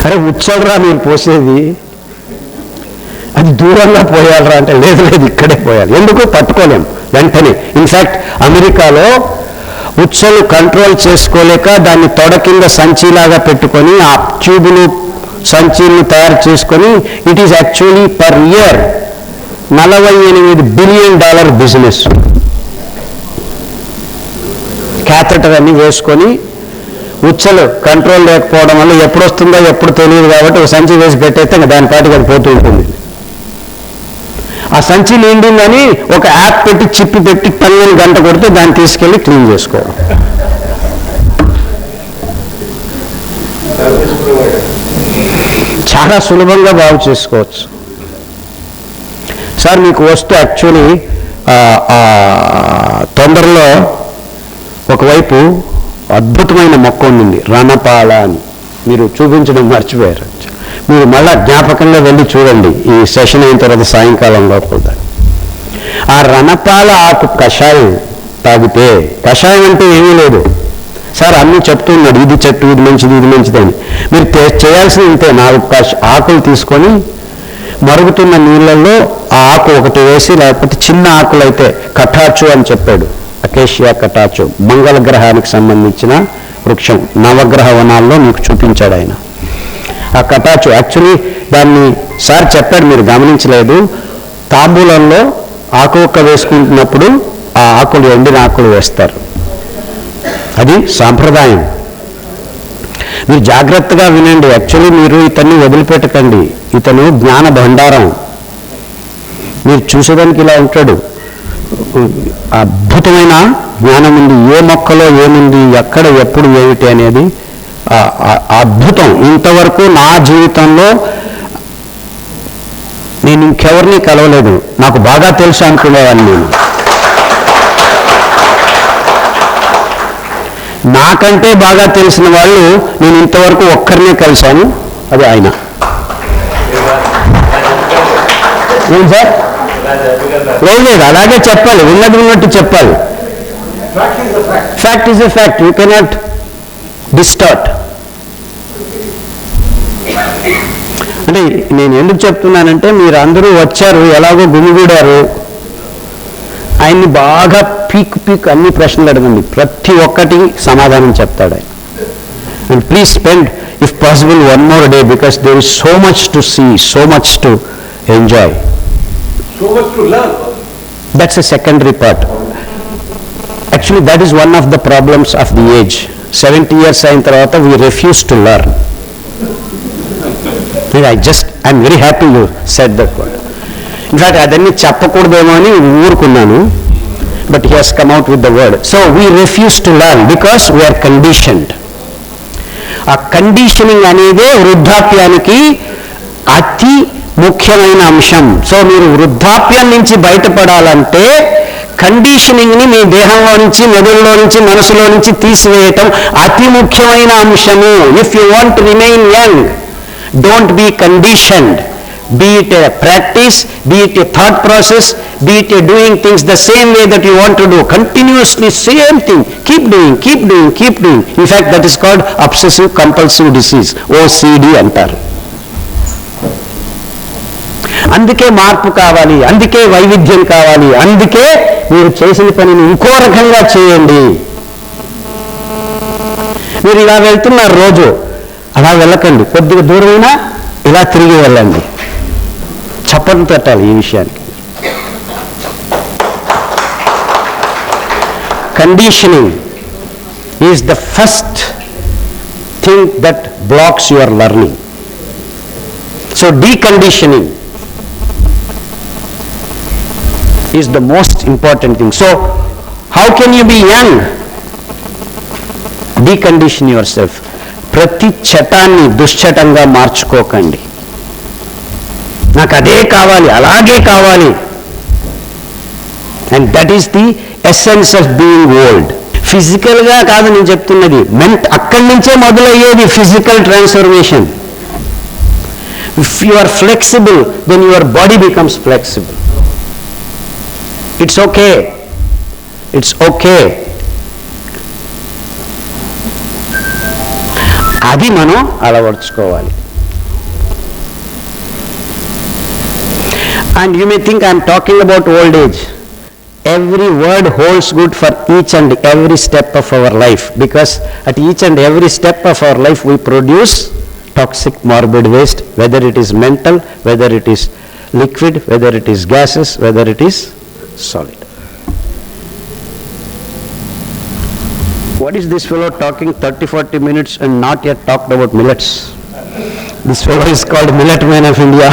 అరే ఉచ్చలరా మీరు పోసేది, అది దూరంగా పోయాలరా అంటే లేదు ఇక్కడే పోయాలి. ఎందుకు పట్టుకోలేం వెంటనే. ఇన్ఫ్యాక్ట్ అమెరికాలో ఉచ్చలు కంట్రోల్ చేసుకోలేక దాన్ని తొడ కింద సంచిలాగా పెట్టుకొని ఆ ట్యూబులు సంచీలను తయారు చేసుకొని it is actually per year $48 billion business. Catheter అన్ని వేసుకొని ఉచ్చలు కంట్రోల్ లేకపోవడం వల్ల ఎప్పుడు వస్తుందో ఎప్పుడు తెలియదు కాబట్టి ఒక సంచి వేసి పెట్టేస్తే ఇంకా దాని పాటికి అది పోతూ ఉంటుంది. ఆ సంచి నిండిందని ఒక యాప్ పెట్టి చిప్పి పెట్టి 12 గంట కొడితే దాన్ని తీసుకెళ్ళి క్లీన్ చేసుకోవడం. చాలా సులభంగా బాగు చేసుకోవచ్చు. సార్ మీకు వస్తూ యాక్చువల్లీ తొందరలో ఒకవైపు అద్భుతమైన మొక్క ఉంది రణపాల అని, మీరు చూపించడం మర్చిపోయారు. మీరు మళ్ళా జ్ఞాపకంలో వెళ్ళి చూడండి ఈ సెషన్ అయిన తర్వాత సాయంకాలం లోపల. ఆ రణపాల ఆకు కషాయం తాగితే, కషాయం అంటే ఏమీ లేదు సార్ అన్నీ చెప్తున్నాడు, ఇది చెట్టు ఇది మంచిది ఇది మంచిదని. మీరు చేయాల్సింది ఇంతే, 4 ఆకులు తీసుకొని మరుగుతున్న నీళ్ళల్లో ఆ ఆకు ఒకటి వేసి, లేకపోతే చిన్న ఆకులు అయితే కటాచు అని చెప్పాడు, అకేషియా కటాచు, మంగళ గ్రహానికి సంబంధించిన వృక్షం, నవగ్రహ వనాల్లో మీకు చూపించాడు ఆయన. ఆ కటాచు యాక్చువల్లీ దాన్ని సార్ చెప్పాడు, మీరు గమనించలేదు. తాంబూలంలో ఆకు ఒక్క వేసుకుంటున్నప్పుడు ఆ ఆకులు ఎండిన ఆకులు వేస్తారు, అది సాంప్రదాయం. మీరు జాగ్రత్తగా వినండి. యాక్చువల్లీ మీరు ఇతన్ని వదిలిపెట్టకండి, ఇతను జ్ఞాన భండారం. మీరు చూసేదానికి ఇలా ఉంటాడు, అద్భుతమైన జ్ఞానం ఉంది. ఏ మొక్కలో ఏముంది, ఎక్కడ ఎప్పుడు ఏమిటి అనేది అద్భుతం. ఇంతవరకు నా జీవితంలో నేను ఇంకెవరిని కలవలేదు, నాకు బాగా తెలుసు అనుకునేవాడిని నేను. నాకంటే బాగా తెలిసిన వాళ్ళు నేను ఇంతవరకు ఒక్కరినే కలిశాను, అది ఆయన. ఏం సార్? లేదు అలాగే చెప్పాలి, ఉన్నది ఉన్నట్టు చెప్పాలి. Fact is a fact, you cannot distort. అంటే నేను ఎందుకు చెప్తున్నానంటే మీరు అందరూ వచ్చారు, ఎలాగో గుమిగూడారు, ఆయన్ని బాగా పీక్ అన్ని ప్రశ్నలు అడగండి, ప్రతి ఒక్కటి సమాధానం చెప్తాడు ఆయన. And please spend if possible one more day because there is so much to see, so much to enjoy. So much to learn. That's a secondary part. Actually, that is one of the problems of the age. 70 years అయిన తర్వాత we refuse to learn. I'm very happy you said that word. In fact, అదన్నీ చెప్పకూడదేమో అని ఊరుకున్నాను, but he has come out with the word. So we refuse to learn because we are conditioned. ఆ conditioning అనేదే వృద్ధాప్యానికి అతి ముఖ్యమైన అంశం. So మీరు వృద్ధాప్యం నుంచి బయటపడాలంటే కండిషనింగ్ని మీ దేహంలో నుంచి, మెదడులో నుంచి, మనసులో నుంచి తీసివేయటం అతి ముఖ్యమైన అంశము. If you want to remain young, don't be conditioned. Be it a practice, be it a thought process, be it a doing things the same way that you want to do. Continuously same thing. Keep doing, keep doing, keep doing. In fact, that is called obsessive compulsive disease, OCD అంటారు. అందుకే మార్పు కావాలి, అందుకే వైవిధ్యం కావాలి, అందుకే మీరు చేసిన పనిని ఇంకో రకంగా చేయండి. మీరు ఇలా వెళ్తున్నారు రోజు, అలా వెళ్ళకండి, కొద్దిగా దూరమైనా ఇలా తిరిగి వెళ్ళండి. చప్పట్లు తట్టాలి ఈ విషయానికి. Conditioning is the first thing that blocks your learning. So deconditioning is the most important thing. So how can you be young? Decondition yourself. ప్రతి చటాన్ని దుశ్చటంగా మార్చుకోకండి. నాకు అదే కావాలి, అలాగే కావాలి. And that is the essence of being old. ఫిజికల్గా కాదు నేను చెప్తున్నది, అక్కడి నుంచే మొదలయ్యేది physical transformation. If you are flexible, then your body becomes flexible. It's okay. It's okay. అది మనం అలవర్చుకోవాలి. And you may think I am talking about old age. Every word holds good for each and every step of our life, because at each and every step of our life we produce toxic morbid waste, whether it is mental, whether it is liquid, whether it is gases, whether it is solid. What is this fellow talking 30-40 minutes and not yet talked about millets? This fellow is called Millet Man of India.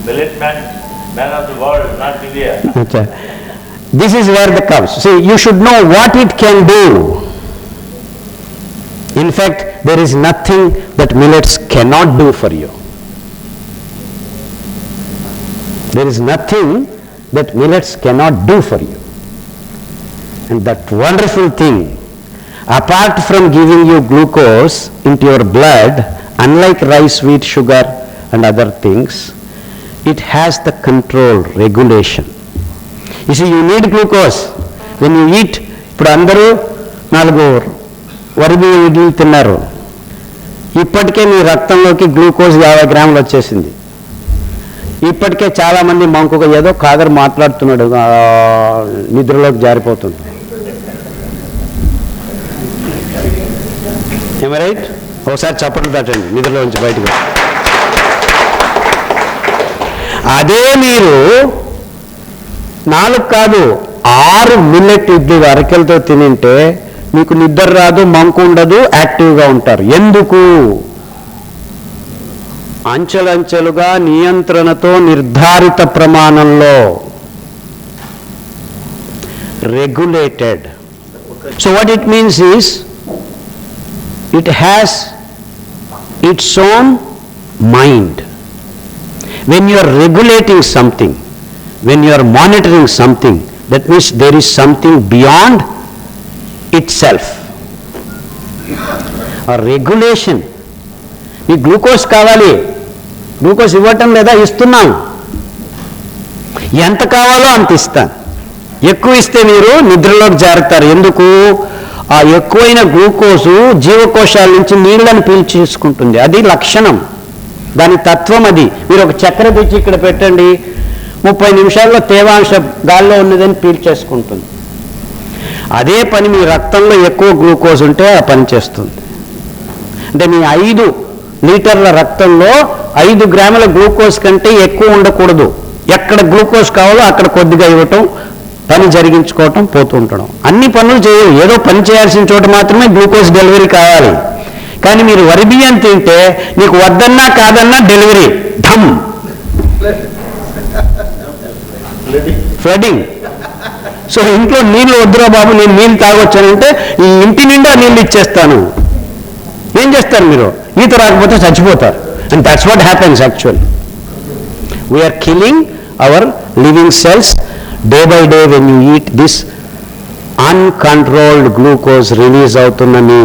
Millet man of the world, not India. Okay. This is where the comes. See, you should know what it can do. In fact, there is nothing that millets cannot do for you. There is nothing that millets cannot do for you. And that wonderful thing, apart from giving you glucose into your blood, unlike rice, wheat, sugar and other things, it has the control, regulation. You see, you need glucose. When you eat, ఇప్పుడు అందరూ 4 వరి ఇడ్లీ తిన్నారు, ఇప్పటికే మీ రక్తంలోకి glucose 50 గ్రాములు వచ్చేసింది. ఇప్పటికే చాలామంది మంకుగా ఏదో కాదరు మాట్లాడుతున్నాడు, నిద్రలోకి జారిపోతుంది. ఏమ రైట్? ఒకసారి చప్పట్లు తట్టండి, నిద్రలో నుంచి బయటకు. అదే మీరు 4 కాదు 6 మిల్లెట్ ఇడ్లీ అరకెలతో తినింటే మీకు నిద్ర రాదు, మంకు ఉండదు, యాక్టివ్గా ఉంటారు. ఎందుకు? అంచెలంచెలుగా నియంత్రణతో నిర్ధారిత ప్రమాణంలో regulated. So what it means is, it has its own mind. When you are regulating something, when you are monitoring something, that means there is something beyond itself. A regulation. ఈ glucose కావాలి, glucose ఇవ్వటం లేదా? ఇస్తున్నాం. ఎంత కావాలో అంత ఇస్తాను. ఎక్కువ ఇస్తే మీరు నిద్రలోకి జారుతారు. ఎందుకు? ఆ ఎక్కువైన గ్లూకోజు జీవకోశాల నుంచి నీళ్లను పీల్చేసుకుంటుంది. అది లక్షణం, దాని తత్వం అది. మీరు ఒక చక్కెర తెచ్చి ఇక్కడ పెట్టండి, 30 నిమిషాల్లో తేవాంశం గాల్లో ఉన్నదని పీల్చేసుకుంటుంది. అదే పని మీ రక్తంలో ఎక్కువ గ్లూకోజ్ ఉంటే ఆ పని చేస్తుంది. అంటే మీ 5 లీటర్ల రక్తంలో 5 గ్రాముల గ్లూకోజ్ కంటే ఎక్కువ ఉండకూడదు. ఎక్కడ గ్లూకోజ్ కావాలో అక్కడ కొద్దిగా ఇవ్వటం, పని జరిగించుకోవటం, పోతూ ఉండడం. అన్ని పనులు చేయవు, ఏదో పని చేయాల్సిన చోట మాత్రమే గ్లూకోజ్ డెలివరీ కావాలి. కానీ మీరు వరి బియ్యం తింటే నీకు వద్దన్నా కాదన్నా డెలివరీ ధమ్, ఫ్లడింగ్. సో ఇంట్లో నీళ్ళు వద్దురా బాబు, నేను నీళ్ళు తాగొచ్చానంటే ఈ ఇంటి నిండా నీళ్ళు ఇచ్చేస్తాను. ఏం చేస్తారు మీరు? ఈత రాకపోతే చచ్చిపోతారు. And that's what happens actually. We are killing our living cells day by day when you eat this uncontrolled glucose release అవుతున్న మీ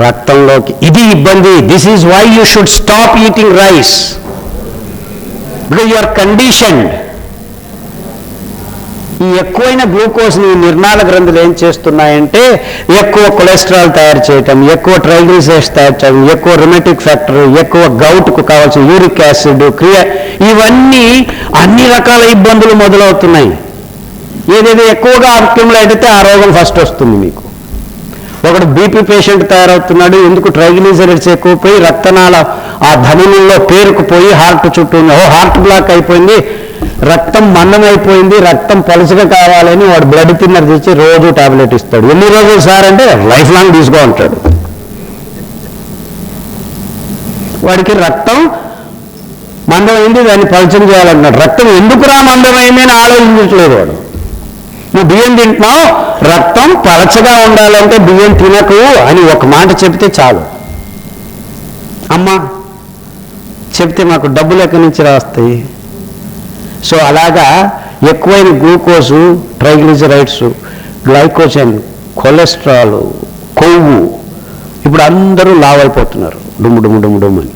రక్తంలోకి. ఇది ఇబ్బంది. This is why you should stop eating rice, because you are conditioned. ఈ ఎక్కువైన గ్లూకోజ్ని నిర్నాళ గ్రంథులు ఏం చేస్తున్నాయంటే ఎక్కువ కొలెస్ట్రాల్ తయారు చేయటం, ఎక్కువ ట్రైగ్లిసరైడ్స్ తయారు చేయడం, ఎక్కువ రుమేటిక్ ఫ్యాక్టర్, ఎక్కువ గౌట్కు కావాల్సిన యూరిక్ యాసిడ్, ఇవన్నీ అన్ని రకాల ఇబ్బందులు మొదలవుతున్నాయి. ఏదైతే ఎక్కువగా అక్యుములేట్ అయితే ఆ రోగం ఫస్ట్ వస్తుంది మీకు. ఒకడు బీపీ పేషెంట్ తయారవుతున్నాడు, ఎందుకు ట్రైగ్లిసరైడ్స్ ఎక్కువపోయి రక్తనాళ ఆ ధమనుల్లో పేరుకుపోయి హార్ట్ చుట్టూ హార్ట్ బ్లాక్ అయిపోయింది, రక్తం మందమైపోయింది, రక్తం పలుచగా కావాలని వాడు బ్లడ్ థిన్నర్ తెచ్చి రోజు టాబ్లెట్ ఇస్తాడు. ఎన్ని రోజులు సార్ అంటే లైఫ్ లాంగ్ తీసుకో అంటాడు. వాడికి రక్తం మందమైంది, దాన్ని పలుచం చేయాలన్నాడు. రక్తం ఎందుకురా మందమైంది అని ఆలోచించట్లేదు వాడు. నువ్వు బియ్యం తింటున్నావు, రక్తం పలచగా ఉండాలంటే బియ్యం తినకు అని ఒక మాట చెప్తే చాలు. అమ్మా చెప్తే మాకు డబ్బులు ఎక్కడి నుంచి రాస్తాయి? సో అలాగా ఎక్కువైన గ్లూకోజు, ట్రైగ్లిజరైడ్స్, గ్లైకోజన్, కొలెస్ట్రాల్, కొవ్వు, ఇప్పుడు అందరూ లావ్ అయిపోతున్నారు. డుమ్ము డుమ్ము డుమ్ము డుమ్ము అని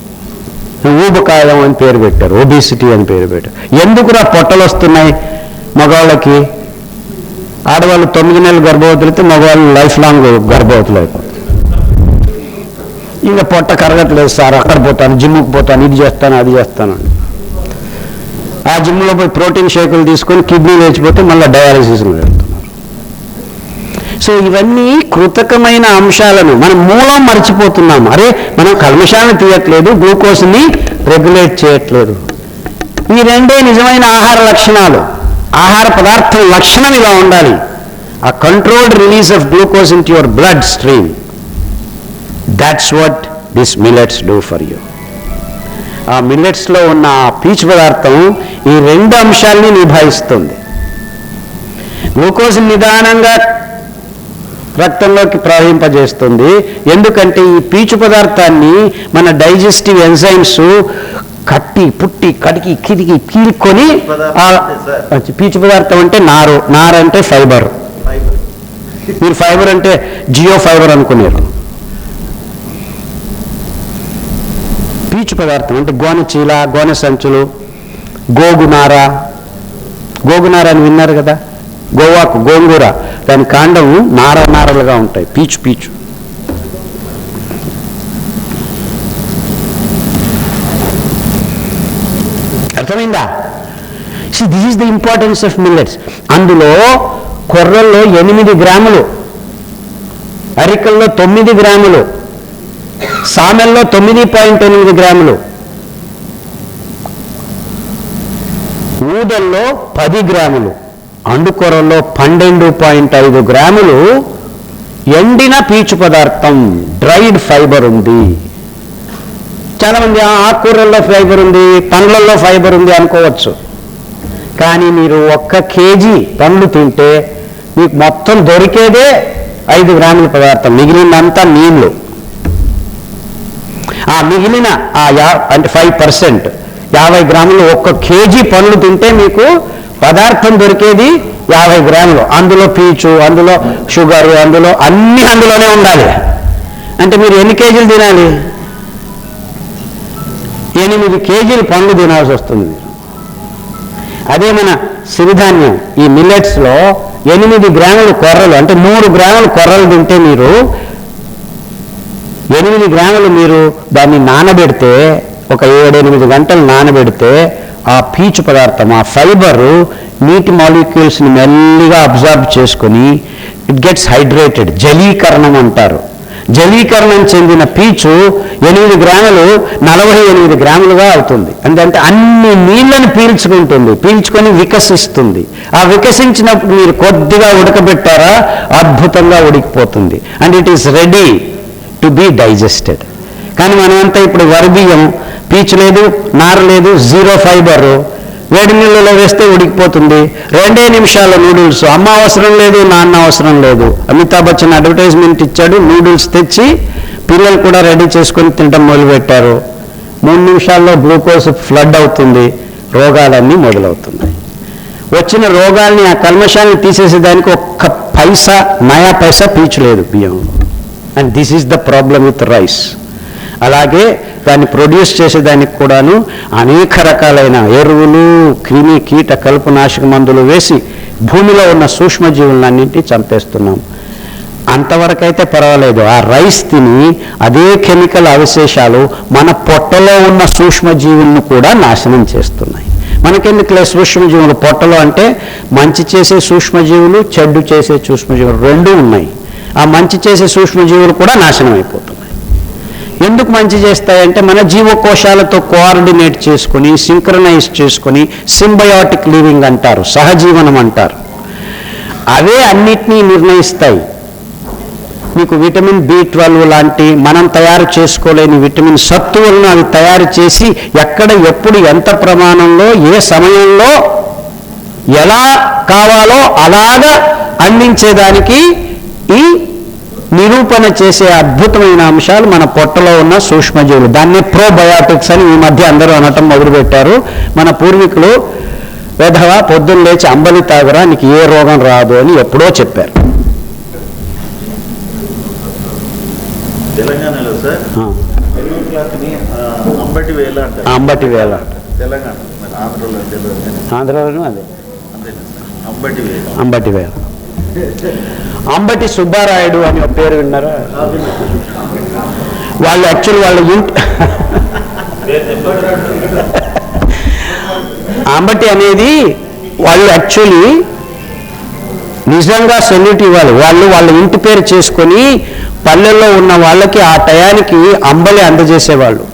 ఊబకాయం అని పేరు పెట్టారు, ఒబిసిటీ అని పేరు పెట్టారు. ఎందుకురా పొట్టలు వస్తున్నాయి మగవాళ్ళకి? ఆడవాళ్ళు 9 నెలలు గర్భవతులు అయితే మగవాళ్ళు లైఫ్ లాంగ్ గర్భవతులు అయిపోతారు. ఇంకా పొట్ట కరగట్లేదు సార్, అక్కడ పోతాను, జిమ్కి పోతాను, ఇది చేస్తాను, అది చేస్తాను. ఆ జిమ్లో పోయి ప్రోటీన్ షేకులు తీసుకొని కిడ్నీ లేచిపోతే మళ్ళీ డయాలసిస్లో వెళ్తున్నారు. సో ఇవన్నీ కృతకమైన అంశాలను మనం మూలం మర్చిపోతున్నాం. అరే మనం కల్మషాలను తీయట్లేదు, గ్లూకోజ్ని రెగ్యులేట్ చేయట్లేదు. ఈ రెండే నిజమైన ఆహార లక్షణాలు. ఆహార పదార్థం లక్షణం ఇలా ఉండాలి. ఆ controlled release of glucose in to your blood stream. That's what this millets do for you. ఆ మిల్లెట్స్లో ఉన్న ఆ పీచు పదార్థం ఈ 2 అంశాలని నిభాయిస్తుంది. గ్లూకోజ్ నిదానంగా రక్తంలోకి ప్రవహింపజేస్తుంది. ఎందుకంటే ఈ పీచు పదార్థాన్ని మన డైజెస్టివ్ ఎంజైమ్స్ కట్టి పుట్టి కడికి కిదికి కీలుకొని, పీచు పదార్థం అంటే నారు అంటే ఫైబర్. మీరు ఫైబర్ అంటే జియో ఫైబర్ అనుకున్నారు. పీచు పదార్థం అంటే గోనె చీల, గోనె సంచులు, గోగునార అని విన్నారు కదా, గోవాకు గోంగూర, దాని కాండం నారలుగా ఉంటాయి, పీచు. అర్థమైందా? This is the importance of millets. అందులో కొర్రల్లో 8 గ్రాములు, అరికల్లో 9 గ్రాములు, సామెల్లో 9.8 గ్రాములు, ఊదల్లో 10 గ్రాములు, అండుకొరల్లో 12.5 గ్రాములు ఎండిన పీచు పదార్థం, డ్రైడ్ ఫైబర్ ఉంది. చాలామంది ఆకుకూరల్లో ఫైబర్ ఉంది, పండ్లల్లో ఫైబర్ ఉంది అనుకోవచ్చు. కానీ మీరు 1 కేజీ పండ్లు తింటే మీకు మొత్తం దొరికేదే 5 గ్రాముల పదార్థం, మిగిలినంతా నీళ్లు. ఆ మిగిలిన అంటే 5%, 50 గ్రాములు 1 కేజీ పండ్లు తింటే మీకు పదార్థం దొరికేది 50 గ్రాములు. అందులో పీచు, అందులో షుగర్, అందులో అన్నీ అందులోనే ఉండాలి. అంటే మీరు ఎన్ని కేజీలు తినాలి? 8 కేజీలు పండ్లు తినాల్సి వస్తుంది. అదే మన సిరిధాన్యం ఈ మిల్లెట్స్లో 8 గ్రాములు కొర్రలు అంటే 3 గ్రాములు కొర్రలు తింటే మీరు 8 గ్రాములు మీరు దాన్ని నానబెడితే ఒక 7-8 గంటలు నానబెడితే ఆ పీచు పదార్థం ఆ ఫైబరు నీటి మాలిక్యూల్స్ని మెల్లిగా అబ్జర్వ్ చేసుకొని ఇట్ గెట్స్ హైడ్రేటెడ్, జలీకరణం అంటారు. జలీకరణం చెందిన పీచు 8 గ్రాములు 48 గ్రాములుగా అవుతుంది. అంటే అన్ని నీళ్ళని పీల్చుకొని వికసిస్తుంది. ఆ వికసించినప్పుడు మీరు కొద్దిగా ఉడకబెట్టారా అద్భుతంగా ఉడికిపోతుంది. And it is ready to be digested. కానీ మనమంతా ఇప్పుడు వరిబియ్యం, పీచు లేదు, నార లేదు, 0 ఫైబరు, వేడి నీళ్ళలో వేస్తే ఉడికిపోతుంది. 2 నిమిషాల నూడిల్స్, అమ్మ అవసరం లేదు, నాన్న అవసరం లేదు. అమితాబ్ బచ్చన్ అడ్వర్టైజ్మెంట్ ఇచ్చాడు, నూడిల్స్ తెచ్చి పిల్లలు కూడా రెడీ చేసుకొని తినడం మొదలుపెట్టారు. 3 నిమిషాల్లో గ్లూకోజ్ ఫ్లడ్ అవుతుంది, రోగాలన్నీ మొదలవుతున్నాయి. వచ్చిన రోగాల్ని ఆ కల్మషాన్ని తీసేసేదానికి ఒక్క పైసా, నయా పైసా పీచు లేదు బియ్యంలో. And this is the problem with rice. అలాగే దాన్ని ప్రొడ్యూస్ చేసేదానికి కూడాను అనేక రకాలైన ఎరువులు, క్రిమి కీట కలుపునాశక మందులు వేసి భూమిలో ఉన్న సూక్ష్మజీవులన్నింటినీ చంపేస్తున్నాం. అంతవరకైతే పర్వాలేదు. ఆ రైస్ తిని అదే కెమికల్ అవశేషాలు మన పొట్టలో ఉన్న సూక్ష్మజీవులను కూడా నాశనం చేస్తున్నాయి. మనకెందుకులే సూక్ష్మజీవులు పొట్టలో అంటే మంచి చేసే సూక్ష్మజీవులు, చెడ్డు చేసే సూక్ష్మజీవులు రెండూ ఉన్నాయి. ఆ మంచి చేసే సూక్ష్మజీవులు కూడా నాశనం అయిపోతున్నాయి. ఎందుకు మంచి చేస్తాయంటే మన జీవకోశాలతో కోఆర్డినేట్ చేసుకొని, సింక్రనైజ్ చేసుకొని, సింబయాటిక్ లివింగ్ అంటారు, సహజీవనం అంటారు. అవే అన్నిటినీ నిర్ణయిస్తాయి. మీకు విటమిన్ B12 లాంటి మనం తయారు చేసుకోలేని విటమిన్ సత్తువులను అవి తయారు చేసి ఎక్కడ, ఎప్పుడు, ఎంత ప్రమాణంలో, ఏ సమయంలో, ఎలా కావాలో అలాగా అందించేదానికి ఈ నిరూపణ చేసే అద్భుతమైన అంశాలు మన పొట్టలో ఉన్న సూక్ష్మజీవులు. దాన్ని ప్రోబయాటిక్స్ అని ఈ మధ్య అందరూ అనటం మొదలుపెట్టారు. మన పూర్వీకులు వెధవా పొద్దున్న లేచి అంబలి తాగరా నీకు ఏ రోగం రాదు అని ఎప్పుడో చెప్పారు. తెలంగాణలో సార్ అంబటి వేళ అంటారు. అంబటి వేళ తెలంగాణ, ఆంధ్రలో తెలియదు. ఆంధ్రలోనూ అదే అంబటి వేళ. అంబటి వేళ. అంబటి సుబ్బారాయుడు అని ఒక పేరు విన్నారా? వాళ్ళు యాక్చువల్ వాళ్ళ ఇంటి అంబటి అనేది వాళ్ళు యాక్చువల్లీ నిజంగా సెల్యూట్ ఇవ్వాలి. వాళ్ళు వాళ్ళ ఇంటి పేరు చేసుకొని పల్లెల్లో ఉన్న వాళ్ళకి ఆ టయానికి అంబలి అందజేసేవాళ్ళు.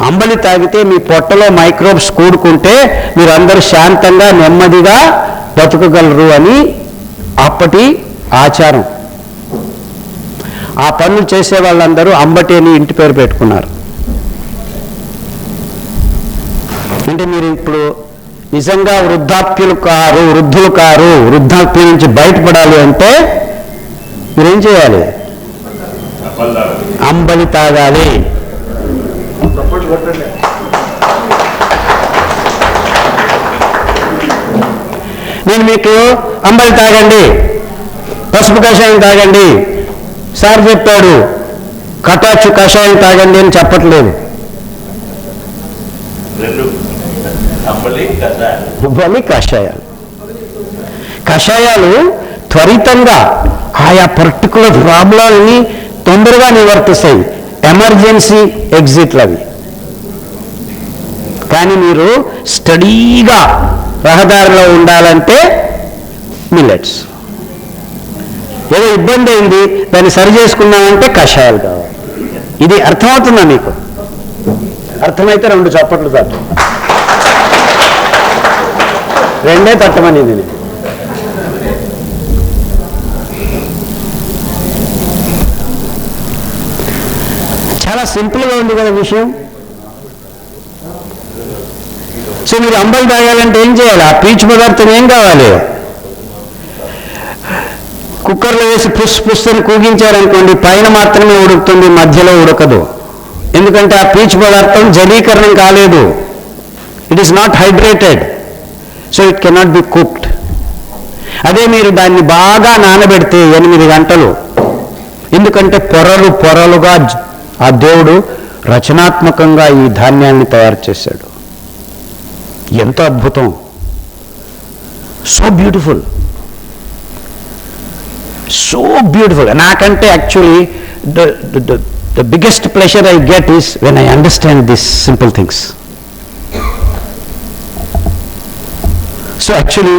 అంబలి తాగితే మీ పొట్టలో మైక్రోబ్స్ కూడుకుంటే మీరు అందరూ శాంతంగా నెమ్మదిగా బతుకగలరు అని అప్పటి ఆచారం. ఆ పనులు చేసే వాళ్ళందరూ అంబటి అని ఇంటి పేరు పెట్టుకున్నారు. అంటే మీరు ఇప్పుడు నిజంగా వృద్ధాప్యులు కారు, వృద్ధాప్యం నుంచి బయటపడాలి అంటే మీరేం చేయాలి? అంబలి తాగాలి. నేను మీకు అంబలి తాగండి, పసుపు కషాయం తాగండి, సార్ చెప్పాడు కటాచు కషాయం తాగండి అని చెప్పట్లేదు. అంబలి కషాయాలు. కషాయాలు త్వరితంగా ఆయా పర్టికులర్ ప్రాబ్లాన్ని తొందరగా నివర్తిస్తాయి. ఎమర్జెన్సీ ఎగ్జిట్లు అవి. కానీ మీరు స్టడీగా రహదారిలో ఉండాలంటే మిల్లెట్స్. ఏదో ఇబ్బంది అయింది దాన్ని సరి చేసుకున్నామంటే కషాయాలు కావాలి. ఇది అర్థమవుతుందా మీకు? అర్థమైతే 2 చప్పట్లు తట్టు. 2 తట్టమని ఇది. చాలా సింపుల్గా ఉంది కదా విషయం. సో మీరు అంబలి తాగాలంటే ఏం చేయాలి? ఆ పీచు పదార్థం ఏం కావాలి? కుక్కర్లో వేసి పుస్తని కూగించారనుకోండి, పైన మాత్రమే ఉడుకుతుంది, మధ్యలో ఉడకదు. ఎందుకంటే ఆ పీచు పదార్థం జలీకరణం కాలేదు. It is not hydrated, so it cannot be cooked. అదే మీరు దాన్ని బాగా నానబెడితే 8 గంటలు, ఎందుకంటే పొరలుగా ఆ దేవుడు రచనాత్మకంగా ఈ ధాన్యాన్ని తయారు చేశాడు. ఎంతో అద్భుతం. So beautiful, so beautiful. నాకంటే actually the biggest pleasure I get is when I understand this simple things. So actually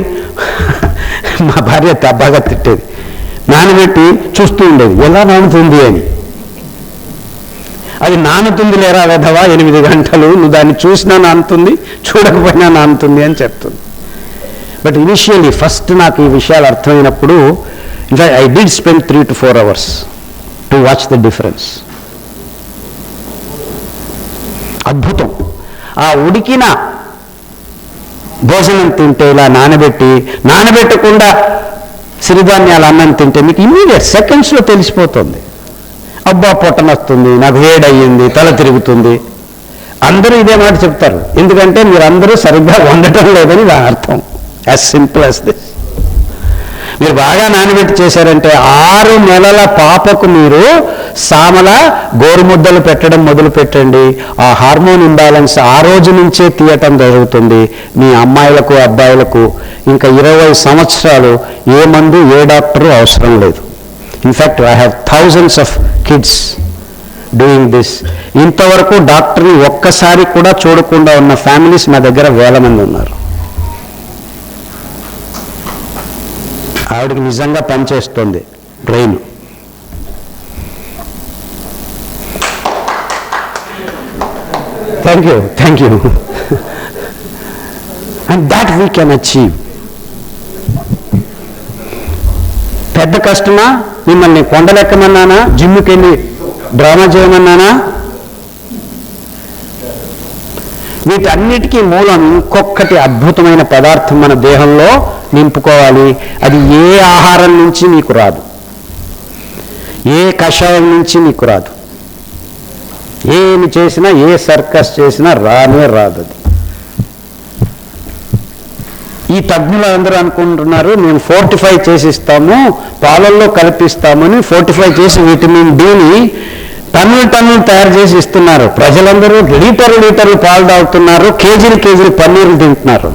మా భార్య బాగా తిట్టేది, నానబెట్టి చూస్తూ ఉండేది ఎలా నానుతుంది అని. అది నానుతుంది లేరా వెధవా 8 గంటలు, నువ్వు దాన్ని చూసినా నానుతుంది, చూడకపోయినా నానుతుంది అని చెప్తుంది. బట్ ఇనిషియల్లీ ఫస్ట్ నాకు ఈ విషయాలు అర్థమైనప్పుడు in fact I did spend 3 to 4 hours to watch the difference. అద్భుతం. ఆ ఉడికిన భోజనం తింటే ఇలా నానబెట్టకుండా సిరిధాన్యాల అన్నం తింటే మీకు ఇమ్మీడియట్ సెకండ్స్లో తెలిసిపోతుంది. అబ్బా పొట్టనొస్తుంది, నాకు వేడయ్యింది, తల తిరుగుతుంది. అందరూ ఇదే మాట చెప్తారు, ఎందుకంటే మీరు అందరూ సరిగ్గా వండటం లేదని నా అర్థం. As simple as this. మీరు బాగా నానబెట్టి చేశారంటే 6 నెలల పాపకు మీరు సామల గోరుముద్దలు పెట్టడం మొదలు పెట్టండి. ఆ హార్మోన్ ఇంబ్యాలెన్స్ ఆ రోజు నుంచే తీయటం జరుగుతుంది. మీ అమ్మాయిలకు అబ్బాయిలకు ఇంకా 20 సంవత్సరాలు ఏ మందు ఏ డాక్టరు అవసరం లేదు. In fact I have thousands of kids doing this. ఇంతవరకు డాక్టర్ని ఒక్కసారి కూడా చూడకుండా ఉన్న ఫ్యామిలీస్ మా దగ్గర 1000 మంది ఉన్నారు. ఆవిడకి నిజంగా పనిచేస్తుంది brain. Thank you and that we can achieve. పెద్ద కష్టమా? మిమ్మల్ని కొండలెక్కమన్నానా? జిమ్కి వెళ్ళి డ్రామా చేయమన్నానా? వీటన్నిటికీ మూలం ఇంకొకటి అద్భుతమైన పదార్థం మన దేహంలో నింపుకోవాలి. అది ఏ ఆహారం నుంచి మీకు రాదు, ఏ కషాయం నుంచి మీకు రాదు. ఏమి చేసినా, ఏ సర్కస్ చేసినా రానే రాదు. అది ఈ తజ్ఞులు అందరూ అనుకుంటున్నారు మేము ఫోర్టిఫై చేసిస్తాము, పాలల్లో కలిపిస్తామని. ఫోర్టిఫై చేసి విటమిన్ డిని టన్నులు తయారు చేసి ఇస్తున్నారు. ప్రజలందరూ లీటర్లు పాలు తాగుతున్నారు, కేజీలు పన్నీర్లు తింటున్నారు.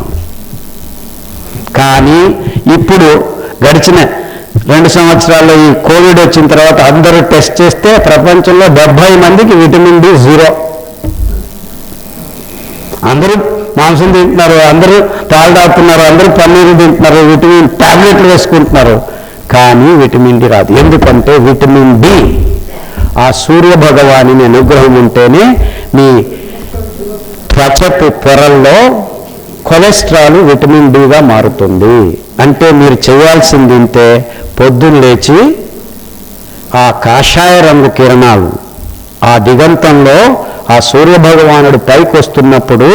కానీ ఇప్పుడు గడిచిన 2 సంవత్సరాల్లో ఈ కోవిడ్ వచ్చిన తర్వాత అందరూ టెస్ట్ చేస్తే ప్రపంచంలో 70 మందికి విటమిన్ డి 0. అందరూ మాంసం తింటున్నారు, అందరూ పాలు తాగుతున్నారు, అందరూ పన్నీరు తింటున్నారు, విటమిన్ టాబ్లెట్లు వేసుకుంటున్నారు. కానీ విటమిన్ డి రాదు. ఎందుకంటే విటమిన్ డి ఆ సూర్య భగవాని అనుగ్రహం ఉంటేనే మీ త్వచపు పొరల్లో కొలెస్ట్రాల్ విటమిన్ డిగా మారుతుంది. అంటే మీరు చేయాల్సింది ఇంతే, పొద్దున్న లేచి ఆ కాషాయ రంగు కిరణాలు ఆ దిగంతంలో ఆ సూర్యభగవానుడు పైకి వస్తున్నప్పుడు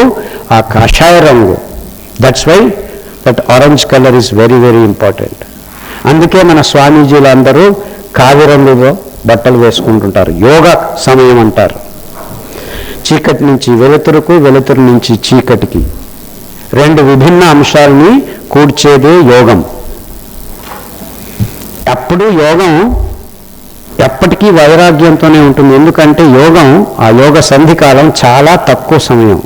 ఆ కాషాయ రంగు, that's why that orange colour is very very important. అందుకే మన స్వామీజీలు అందరూ కావి రంగులో బట్టలు వేసుకుంటుంటారు. యోగా సమయం అంటారు. చీకటి నుంచి వెలుతురుకు, వెలుతురు నుంచి చీకటికి 2 విభిన్న అంశాలని కూర్చేదే యోగం. అప్పుడు యోగం ఎప్పటికీ వైరాగ్యంతోనే ఉంటుంది. ఎందుకంటే ఆ యోగ సంధికాలం చాలా తక్కువ సమయం.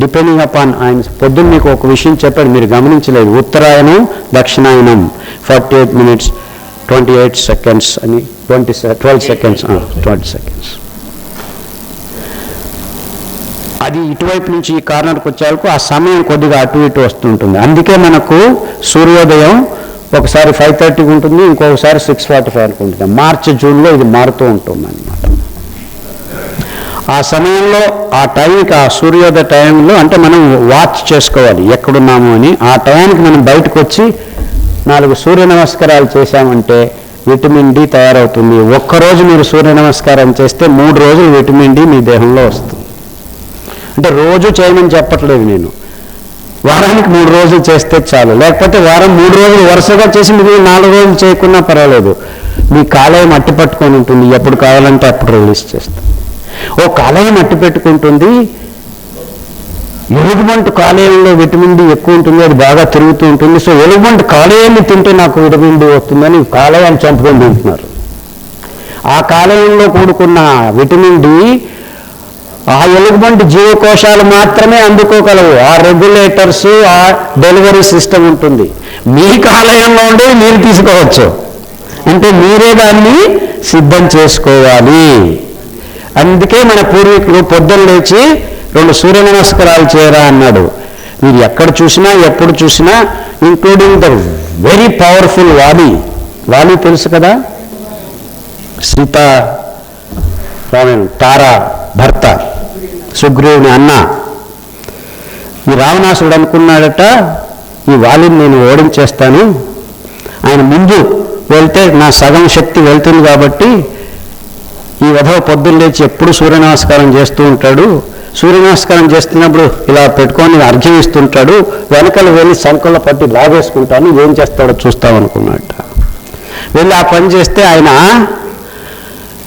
డిపెండింగ్ అపాన్ ఆయన పొద్దున్న మీకు ఒక విషయం చెప్పాడు, మీరు గమనించలేదు. ఉత్తరాయణం, దక్షిణాయనం 48 minutes 28 seconds అని 12 seconds 20 seconds. అది ఇటువైపు నుంచి ఈ కార్నర్కి వచ్చేవరకు ఆ సమయం కొద్దిగా అటు ఇటు వస్తుంటుంది. అందుకే మనకు సూర్యోదయం ఒకసారి 5:30 ఉంటుంది, ఇంకొకసారి 6:45 ఉంటుంది. మార్చి జూన్లో ఇది మారుతూ ఉంటుంది అన్నమాట. ఆ సమయంలో ఆ టైంకి, ఆ సూర్యోదయ టైంలో అంటే మనం వాచ్ చేసుకోవాలి ఎక్కడున్నాము అని. ఆ టైంకి మనం బయటకు వచ్చి 4 సూర్య నమస్కారాలు చేశామంటే విటమిన్ డి తయారవుతుంది. ఒక్కరోజు మీరు సూర్య నమస్కారం చేస్తే 3 రోజులు విటమిన్ డి మీ దేహంలో వస్తుంది. అంటే రోజు చేయమని చెప్పట్లేదు నేను, వారానికి 3 రోజులు చేస్తే చాలు. లేకపోతే వారం 3 రోజులు వరుసగా చేసి మీరు 4 రోజులు చేయకున్నా పర్వాలేదు. మీ కాలేయం అట్టి పట్టుకొని ఉంటుంది, ఎప్పుడు కావాలంటే అప్పుడు రిలీజ్ చేస్తాం. ఓ కాలేయం అట్టి పెట్టుకుంటుంది. ఎలుగుబంటి కాలేయంలో విటమిన్ డి ఎక్కువ ఉంటుంది, అది బాగా తిరుగుతూ ఉంటుంది. సో ఎలుగుబంటి కాలేయాన్ని తింటే నాకు విటమిన్ డి వస్తుందని కాలేయాన్ని చంపుకొని తింటున్నారు. ఆ కాలేయంలో కూడుకున్న విటమిన్ డి ఆ ఎలుగుబంటి జీవకోశాలు మాత్రమే అందుకోగలవు. ఆ రెగ్యులేటర్స్, ఆ డెలివరీ సిస్టమ్ ఉంటుంది. మీకు ఆలయంలో ఉండే మీరు తీసుకోవచ్చు, అంటే మీరే దాన్ని సిద్ధం చేసుకోవాలి. అందుకే మన పూర్వీకులు పొద్దున్న లేచి 2 సూర్య నమస్కారాలు చేయరా అన్నాడు. మీరు ఎక్కడ చూసినా ఎప్పుడు చూసినా, ఇంక్లూడింగ్ ద వెరీ పవర్ఫుల్ వాలి తెలుసు కదా, సీతా తారా భర్త, సుగ్రీవుని అన్న. ఈ రావణాసుడు అనుకున్నాడట, ఈ వాలిని నేను ఓడించేస్తాను, ఆయన ముందు వెళ్తే నా సగం శక్తి వెళ్తుంది కాబట్టి ఈ వధవ పొద్దున్న లేచి ఎప్పుడు సూర్య నమస్కారం చేస్తూ ఉంటాడు, సూర్య నమస్కారం చేస్తున్నప్పుడు ఇలా పెట్టుకొని అర్ఘ్యం ఇస్తుంటాడు, వెనకలు వెళ్ళి సంకల్లో పట్టి లాగేసుకుంటాను, ఏం చేస్తాడో చూస్తామనుకున్నట్ట. వెళ్ళి ఆ పని చేస్తే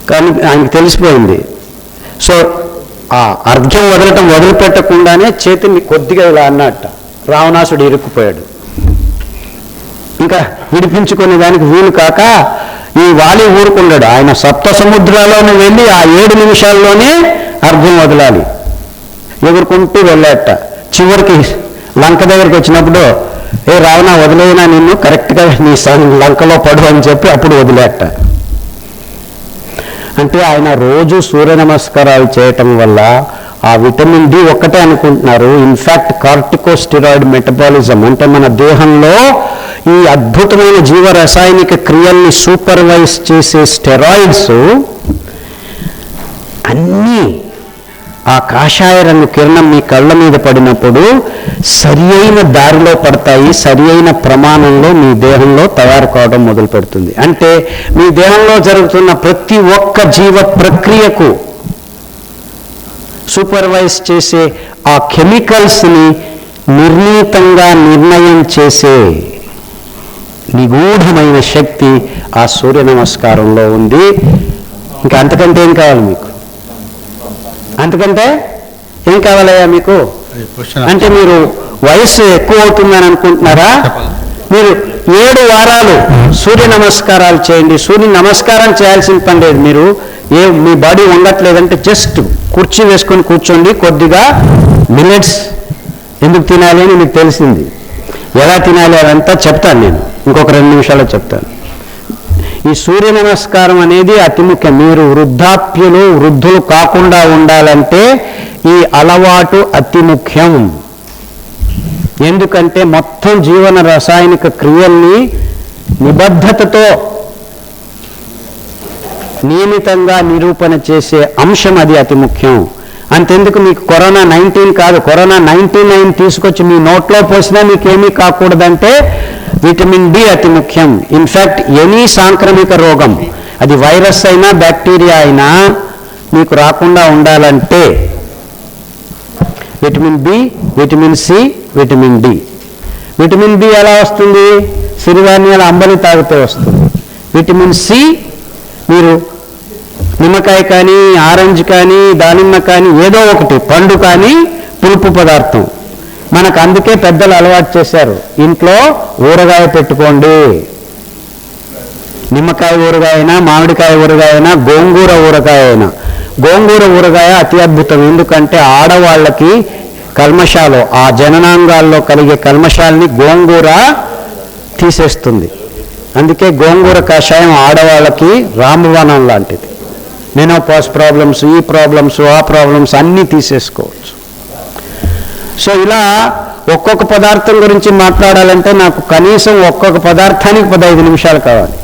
కానీ ఆయనకు తెలిసిపోయింది. సో ఆ అర్ఘ్యం వదిలిపెట్టకుండానే చేతిని కొద్దిగా ఇలా అన్నట్ట. రావణాసుడు ఇరుక్కుపోయాడు. ఇంకా విడిపించుకునే దానికి వీలు కాక ఈ వాలి ఊరుకున్నాడు. ఆయన సప్త సముద్రాల్లోనే వెళ్ళి ఆ 7 నిమిషాల్లోనే అర్ఘ్యం వదలాలి. ఎగురుకుంటూ వెళ్ళాట. చివరికి లంక దగ్గరికి వచ్చినప్పుడు, ఏ రావణ వదిలేనా నిన్ను, కరెక్ట్గా నీ లంకలో పడు అని చెప్పి అప్పుడు వదిలేట. అంటే ఆయన రోజు సూర్య నమస్కారాలు చేయటం వల్ల ఆ విటమిన్ డి ఒక్కటే అనుకుంటున్నారు. ఇన్ఫ్యాక్ట్ కార్టికోస్టెరాయిడ్ మెటబాలిజం, అంటే మన దేహంలో ఈ అద్భుతమైన జీవరసాయనిక క్రియల్ని సూపర్వైజ్ చేసే స్టెరాయిడ్స్ అన్నీ ఆ కాషాయ రంగు కిరణం మీ కళ్ళ మీద పడినప్పుడు సరి అయిన దారిలో పడతాయి, సరి అయిన ప్రమాణంలో మీ దేహంలో తయారు కావడం మొదలు పెడుతుంది. అంటే మీ దేహంలో జరుగుతున్న ప్రతి ఒక్క జీవ ప్రక్రియకు సూపర్వైజ్ చేసే ఆ కెమికల్స్ని నిర్ణీతంగా నిర్ణయం చేసే నిగూఢమైన శక్తి ఆ సూర్య నమస్కారంలో ఉంది. ఇంకా అంతకంటే ఏం కావాలి మీకు? అంతకంటే ఏం కావాలయ్యా మీకు? అంటే మీరు వయసు ఎక్కువ అవుతుందని అనుకుంటున్నారా? మీరు 7 వారాలు సూర్య నమస్కారాలు చేయండి. సూర్య నమస్కారం చేయాల్సిన పని లేదు. మీరు మీ బాడీ ఉండట్లేదంటే జస్ట్ కుర్చీ వేసుకొని కూర్చోండి. కొద్దిగా మిల్లెట్స్ ఎందుకు తినాలి అని మీకు తెలిసింది. ఎలా తినాలి అదంతా చెప్తాను నేను, ఇంకొక 2 నిమిషాల్లో చెప్తాను. ఈ సూర్య నమస్కారం అనేది అతి ముఖ్యం. మీరు వృద్ధులు కాకుండా ఉండాలంటే ఈ అలవాటు అతి ముఖ్యం. ఎందుకంటే మొత్తం జీవన రసాయనిక క్రియల్ని నిబద్ధతతో నియమితంగా నిరూపణ చేసే అంశం అది అతి ముఖ్యం. అంతెందుకు మీకు కరోనా 19 కాదు, కరోనా 99 తీసుకొచ్చి మీ నోట్లో పోసినా మీకేమీ కాకూడదంటే విటమిన్ డి అతి ముఖ్యం. ఇన్ఫ్యాక్ట్ ఎనీ సాంక్రమిక రోగం, అది వైరస్ అయినా బ్యాక్టీరియా అయినా, మీకు రాకుండా ఉండాలంటే vitamin B, vitamin C, vitamin D. Vitamin B ఎలా వస్తుంది? సిరిధాన్యాల అంబలి తాగితే వస్తుంది. విటమిన్ సి మీరు నిమ్మకాయ కానీ, ఆరెంజ్ కానీ, దానిమ్మ కానీ, ఏదో ఒకటి పండు కానీ, పులుపు పదార్థం. మనకు అందుకే పెద్దలు అలవాటు చేశారు, ఇంట్లో ఊరగాయ పెట్టుకోండి. నిమ్మకాయ ఊరగాయ అయినా, మామిడికాయ ఊరగాయ అయినా, గోంగూర ఊరగాయ అయినా. గోంగూర ఊరగాయ అతి అద్భుతం. ఎందుకంటే ఆడవాళ్ళకి కల్మషాలు, ఆ జననాంగాల్లో కలిగే కల్మషాలని గోంగూర తీసేస్తుంది. అందుకే గోంగూర కషాయం ఆడవాళ్ళకి రామవనం లాంటిది. మెనోపాజ్ ప్రాబ్లమ్స్, ఈ ప్రాబ్లమ్స్, ఆ ప్రాబ్లమ్స్ అన్నీ తీసేసుకోవచ్చు. సో ఇలా ఒక్కొక్క పదార్థం గురించి మాట్లాడాలంటే నాకు కనీసం ఒక్కొక్క పదార్థానికి 15 నిమిషాలు కావాలి.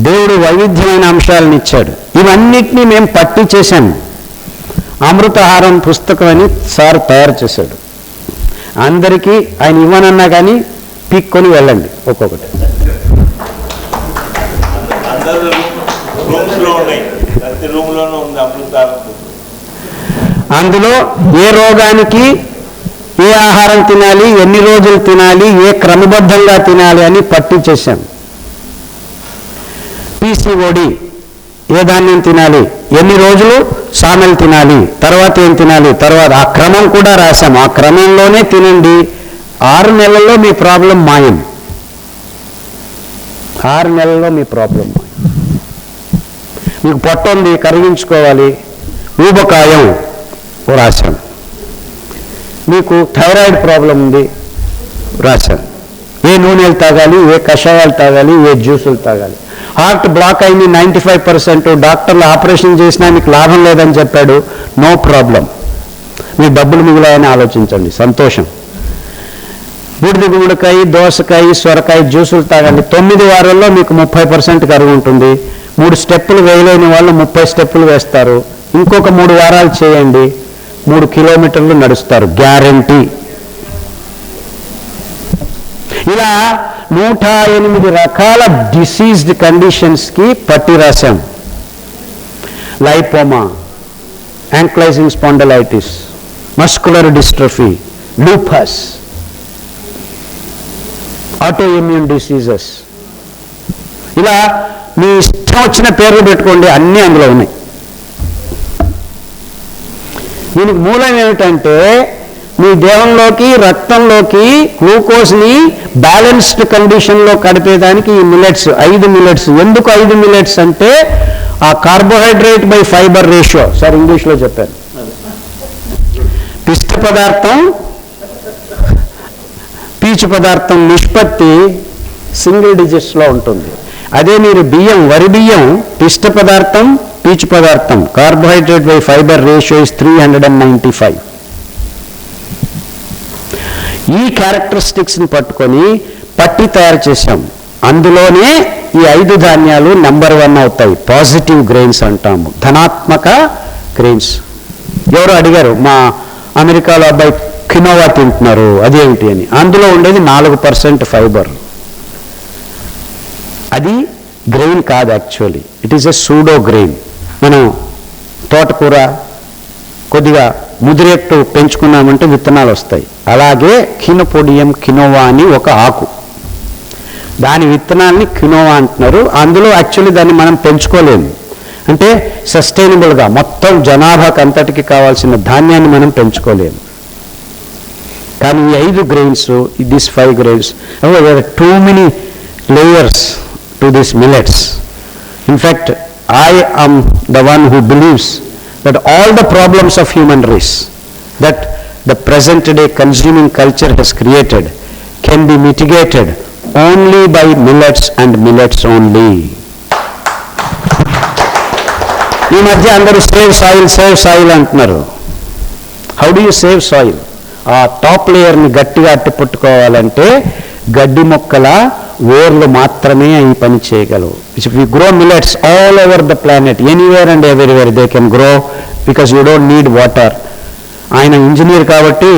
దేవుడు వైవిధ్యమైన అంశాలను ఇచ్చాడు. ఇవన్నిటినీ మేము పట్టి చేశాము. అమృతహారం పుస్తకం అని సార్ తయారు చేశాడు. అందరికీ ఆయన ఇవ్వనన్నా కానీ పీక్కొని వెళ్ళండి ఒక్కొక్కటి. అందులో ఏ రోగానికి ఏ ఆహారం తినాలి, ఎన్ని రోజులు తినాలి, ఏ క్రమబద్ధంగా తినాలి అని పట్టి చేశాం. పీసీఓడి ఏ ధాన్యం తినాలి, ఎన్ని రోజులు సామెలు తినాలి, తర్వాత ఏం తినాలి, తర్వాత ఆ క్రమం కూడా రాశాము. ఆ క్రమంలోనే తినండి. 6 నెలల్లో మీ ప్రాబ్లం మాయం. 6 నెలల్లో మీ ప్రాబ్లం మాయం. మీకు పొట్ట ఉంది, కరిగించుకోవాలి, ఊబకాయం రాశాం. మీకు థైరాయిడ్ ప్రాబ్లం ఉంది రాశాం. ఏ నూనెలు తాగాలి, ఏ కషాయాలు తాగాలి, ఏ జ్యూసులు తాగాలి. హార్ట్ బ్లాక్ అయింది 95%, డాక్టర్లు ఆపరేషన్ చేసినా మీకు లాభం లేదని చెప్పాడు, నో ప్రాబ్లం, మీ డబ్బులు మిగిలాయని ఆలోచించండి, సంతోషం. బూడిద గుమ్మడికాయ, దోసకాయ, సొరకాయ జ్యూసులు తాగండి, 9 వారాల్లో మీకు 30% కరువు ఉంటుంది. 3 స్టెప్పులు వేయలేని వాళ్ళు 30 స్టెప్పులు వేస్తారు. ఇంకొక 3 వారాలు చేయండి, 3 కిలోమీటర్లు నడుస్తారు, గ్యారంటీ. ఇలా 108 రకాల డిసీజ్డ్ కండిషన్స్కి పట్టి రాశాం. Lipoma, ankylosing spondylitis, muscular dystrophy, lupus, auto immune diseases, ఇలా మీ ఇష్టం వచ్చిన పేర్లు పెట్టుకోండి, అన్నీ అందులో ఉన్నాయి. దీనికి మూలం ఏమిటంటే మీ దేహంలోకి, రక్తంలోకి గ్లూకోజ్ని బ్యాలెన్స్డ్ కండిషన్లో కడిపేదానికి ఈ మిల్లెట్స్, 5 మిల్లెట్స్. ఎందుకు 5 మిల్లెట్స్ అంటే ఆ carbohydrate by fibre ratio, sir ఇంగ్లీష్లో చెప్పాను, పిష్ట పదార్థం పీచు పదార్థం నిష్పత్తి సింగిల్ డిజిట్స్లో ఉంటుంది. అదే మీరు బియ్యం, వరి బియ్యం, పిష్ట పదార్థం, పీచు పదార్థం, carbohydrate by fibre ratio is 395. ఈ క్యారెక్టరిస్టిక్స్ని పట్టుకొని పట్టి తయారు చేశాం. అందులోనే ఈ 5 ధాన్యాలు నెంబర్ 1 అవుతాయి. పాజిటివ్ గ్రెయిన్స్ అంటాము, ధనాత్మక గ్రెయిన్స్. ఎవరు అడిగారు, మా అమెరికాలో అబ్బాయి కినోవా తింటున్నారు, అదేమిటి అని. అందులో ఉండేది 4% ఫైబర్. అది గ్రెయిన్ కాదు, actually it is a pseudo grain. మనం తోటకూర కొద్దిగా ముదిరెట్టు పెంచుకున్నామంటే విత్తనాలు వస్తాయి. అలాగే కినోపోడియం కినోవా అని ఒక ఆకు, దాని విత్తనాల్ని కినోవా అంటున్నారు. అందులో యాక్చువల్లీ దాన్ని మనం పెంచుకోలేము, అంటే సస్టైనబుల్గా మొత్తం జనాభాకి అంతటికి కావాల్సిన ధాన్యాన్ని మనం పెంచుకోలేము. కానీ ఈ 5 grains, this 5 grains, too many layers to these millets. In fact, I am the one who believes that all the problems of human race that the present day consuming culture has created can be mitigated only by millets and millets only. ఈ మధ్య అందరూ save soil అంటున్నారు. How do you save soil? ఆ top లేయర్ని గట్టిగా అట్టిపట్టుకోవాలంటే గడ్డి మొక్కల వేర్లు మాత్రమే ఈ పని చేయగలవు. If you grow millets all over the planet, anywhere and everywhere they can grow, because you don't need water. ఆయన ఇంజనీర్ కాబట్టి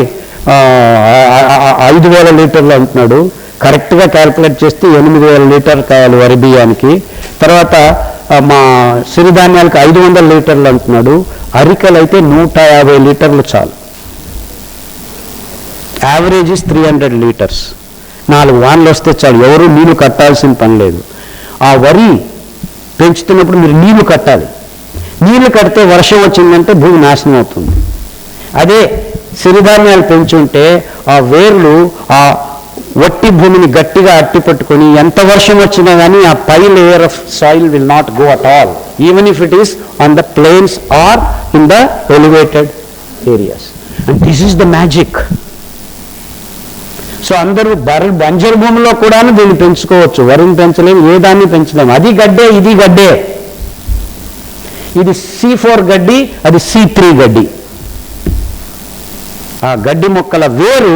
5,000 లీటర్లు అంటున్నాడు, కరెక్ట్గా క్యాల్కులేట్ చేస్తే 8,000 లీటర్లు కావాలి వరి బియ్యానికి. తర్వాత మా సిరిధాన్యాలకు 500 లీటర్లు అంటున్నాడు, అరికలు అయితే 150 లీటర్లు చాలు. Average is 300 litres. 4 వానలు వస్తే చాలు, ఎవరు నీళ్లు కట్టాల్సిన పని లేదు. ఆ వరి పెంచుతున్నప్పుడు మీరు నీళ్లు కట్టాలి. నీళ్లు కడితే వర్షం వచ్చిందంటే భూమి నాశనం అవుతుంది. అదే సిరిధాన్యాలు పెంచుంటే ఆ వేర్లు ఆ వట్టి భూమిని గట్టిగా అట్టి పట్టుకొని ఎంత వర్షం వచ్చినా కానీ ఆ పై layer of soil will not go at all, even if it is on the plains or in the elevated areas. And this is the magic. So అందరూ బంజరు భూమిలో కూడా దీన్ని పెంచుకోవచ్చు, వరిని పెంచలేము, ఏ దాన్ని పెంచలేము. అది గడ్డే, ఇది గడ్డే. ఇది C4 గడ్డి, అది C3 గడ్డి. ఆ గడ్డి మొక్కల వేరు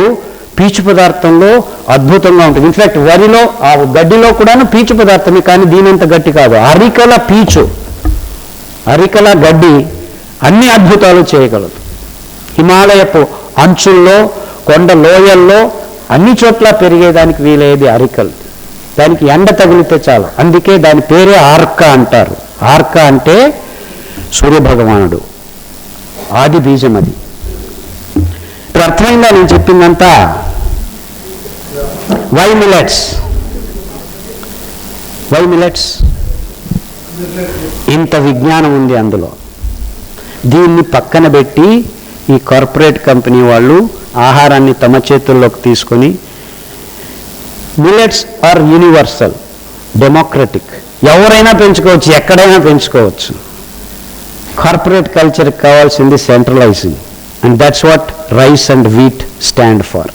పీచు పదార్థంలో అద్భుతంగా ఉంటుంది. ఇన్ఫ్యాక్ట్ వరిలో ఆ గడ్డిలో కూడాను పీచు పదార్థమే, కానీ దీనంత గట్టి కాదు. అరికల పీచు, అరికల గడ్డి అన్ని అద్భుతాలు చేయగలదు. హిమాలయపు అంచుల్లో, కొండ లోయల్లో అన్ని చోట్ల పెరిగేదానికి వీలయ్యేది అరికలు. దానికి ఎండ తగిలితే చాలు, అందుకే దాని పేరే ఆర్క అంటారు. ఆర్క అంటే సూర్యభగవానుడు ఆది బీజం. అది ఇప్పుడు అర్థమైందా నేను చెప్పిందంతా? Why millets? Why millets? ఇంత విజ్ఞానం ఉంది అందులో. దీన్ని పక్కన పెట్టి ఈ కార్పొరేట్ కంపెనీ వాళ్ళు ఆహారాన్ని తమ చేతుల్లోకి తీసుకొని, మిల్లెట్స్ ఆర్ యూనివర్సల్, డెమోక్రటిక్, ఎవరైనా పెంచుకోవచ్చు, ఎక్కడైనా పెంచుకోవచ్చు. కార్పొరేట్ కల్చర్కి కావాల్సింది centralizing, and that's what rice and wheat stand for,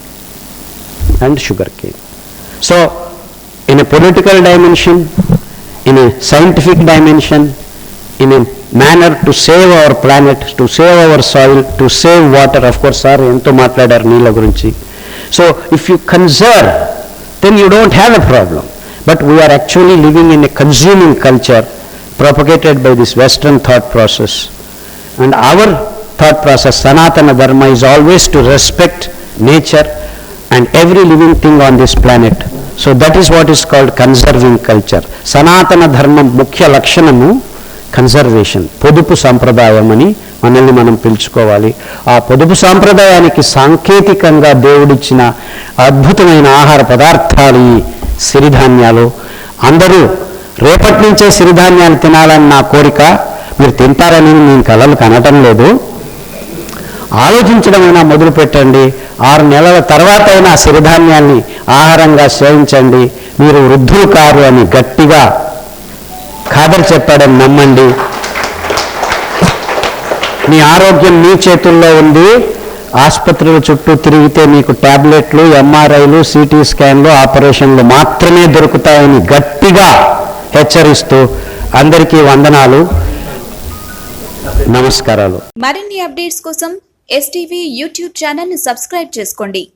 and sugar cane. So in a political dimension, in a scientific dimension, in a manner to save our planet, to save our soil, to save water. Of course, sir, ento matladaru neela gurinchi. So if you conserve, then you don't have a problem. But we are actually living in a consuming culture propagated by this Western thought process. And our thought process, Sanatana Dharma, is always to respect nature and every living thing on this planet. So that is what is called conserving culture. Sanatana Dharma ముఖ్య లక్షణము conservation, పొదుపు సాంప్రదాయం అని మనల్ని మనం పిలుచుకోవాలి. ఆ పొదుపు సాంప్రదాయానికి సాంకేతికంగా దేవుడిచ్చిన అద్భుతమైన ఆహార పదార్థాలు ఈ సిరిధాన్యాలు. అందరూ రేపటి నుంచే సిరిధాన్యాలు తినాలని నా కోరిక. మీరు తింటారని నేను కలలు కనటం లేదు. ఆలోచించడమైనా మొదలు పెట్టండి. 6 నెలల తర్వాత అయినా సిరిధాన్యాన్ని ఆహారంగా సేవించండి. మీరు వృద్ధులు కారు అని గట్టిగా ఖాదర్ చెప్పాడని నమ్మండి. మీ ఆరోగ్యం మీ చేతుల్లో ఉంది. ఆసుపత్రుల చుట్టూ తిరిగితే మీకు టాబ్లెట్లు, ఎంఆర్ఐలు, సిటీ స్కాన్లు, ఆపరేషన్లు మాత్రమే దొరుకుతాయని గట్టిగా హెచ్చరిస్తూ అందరికీ వందనాలు, నమస్కారాలు. మరిన్ని అప్డేట్స్ కోసం STV యూట్యూబ్ ఛానల్ ని సబ్స్క్రైబ్ చేసుకోండి.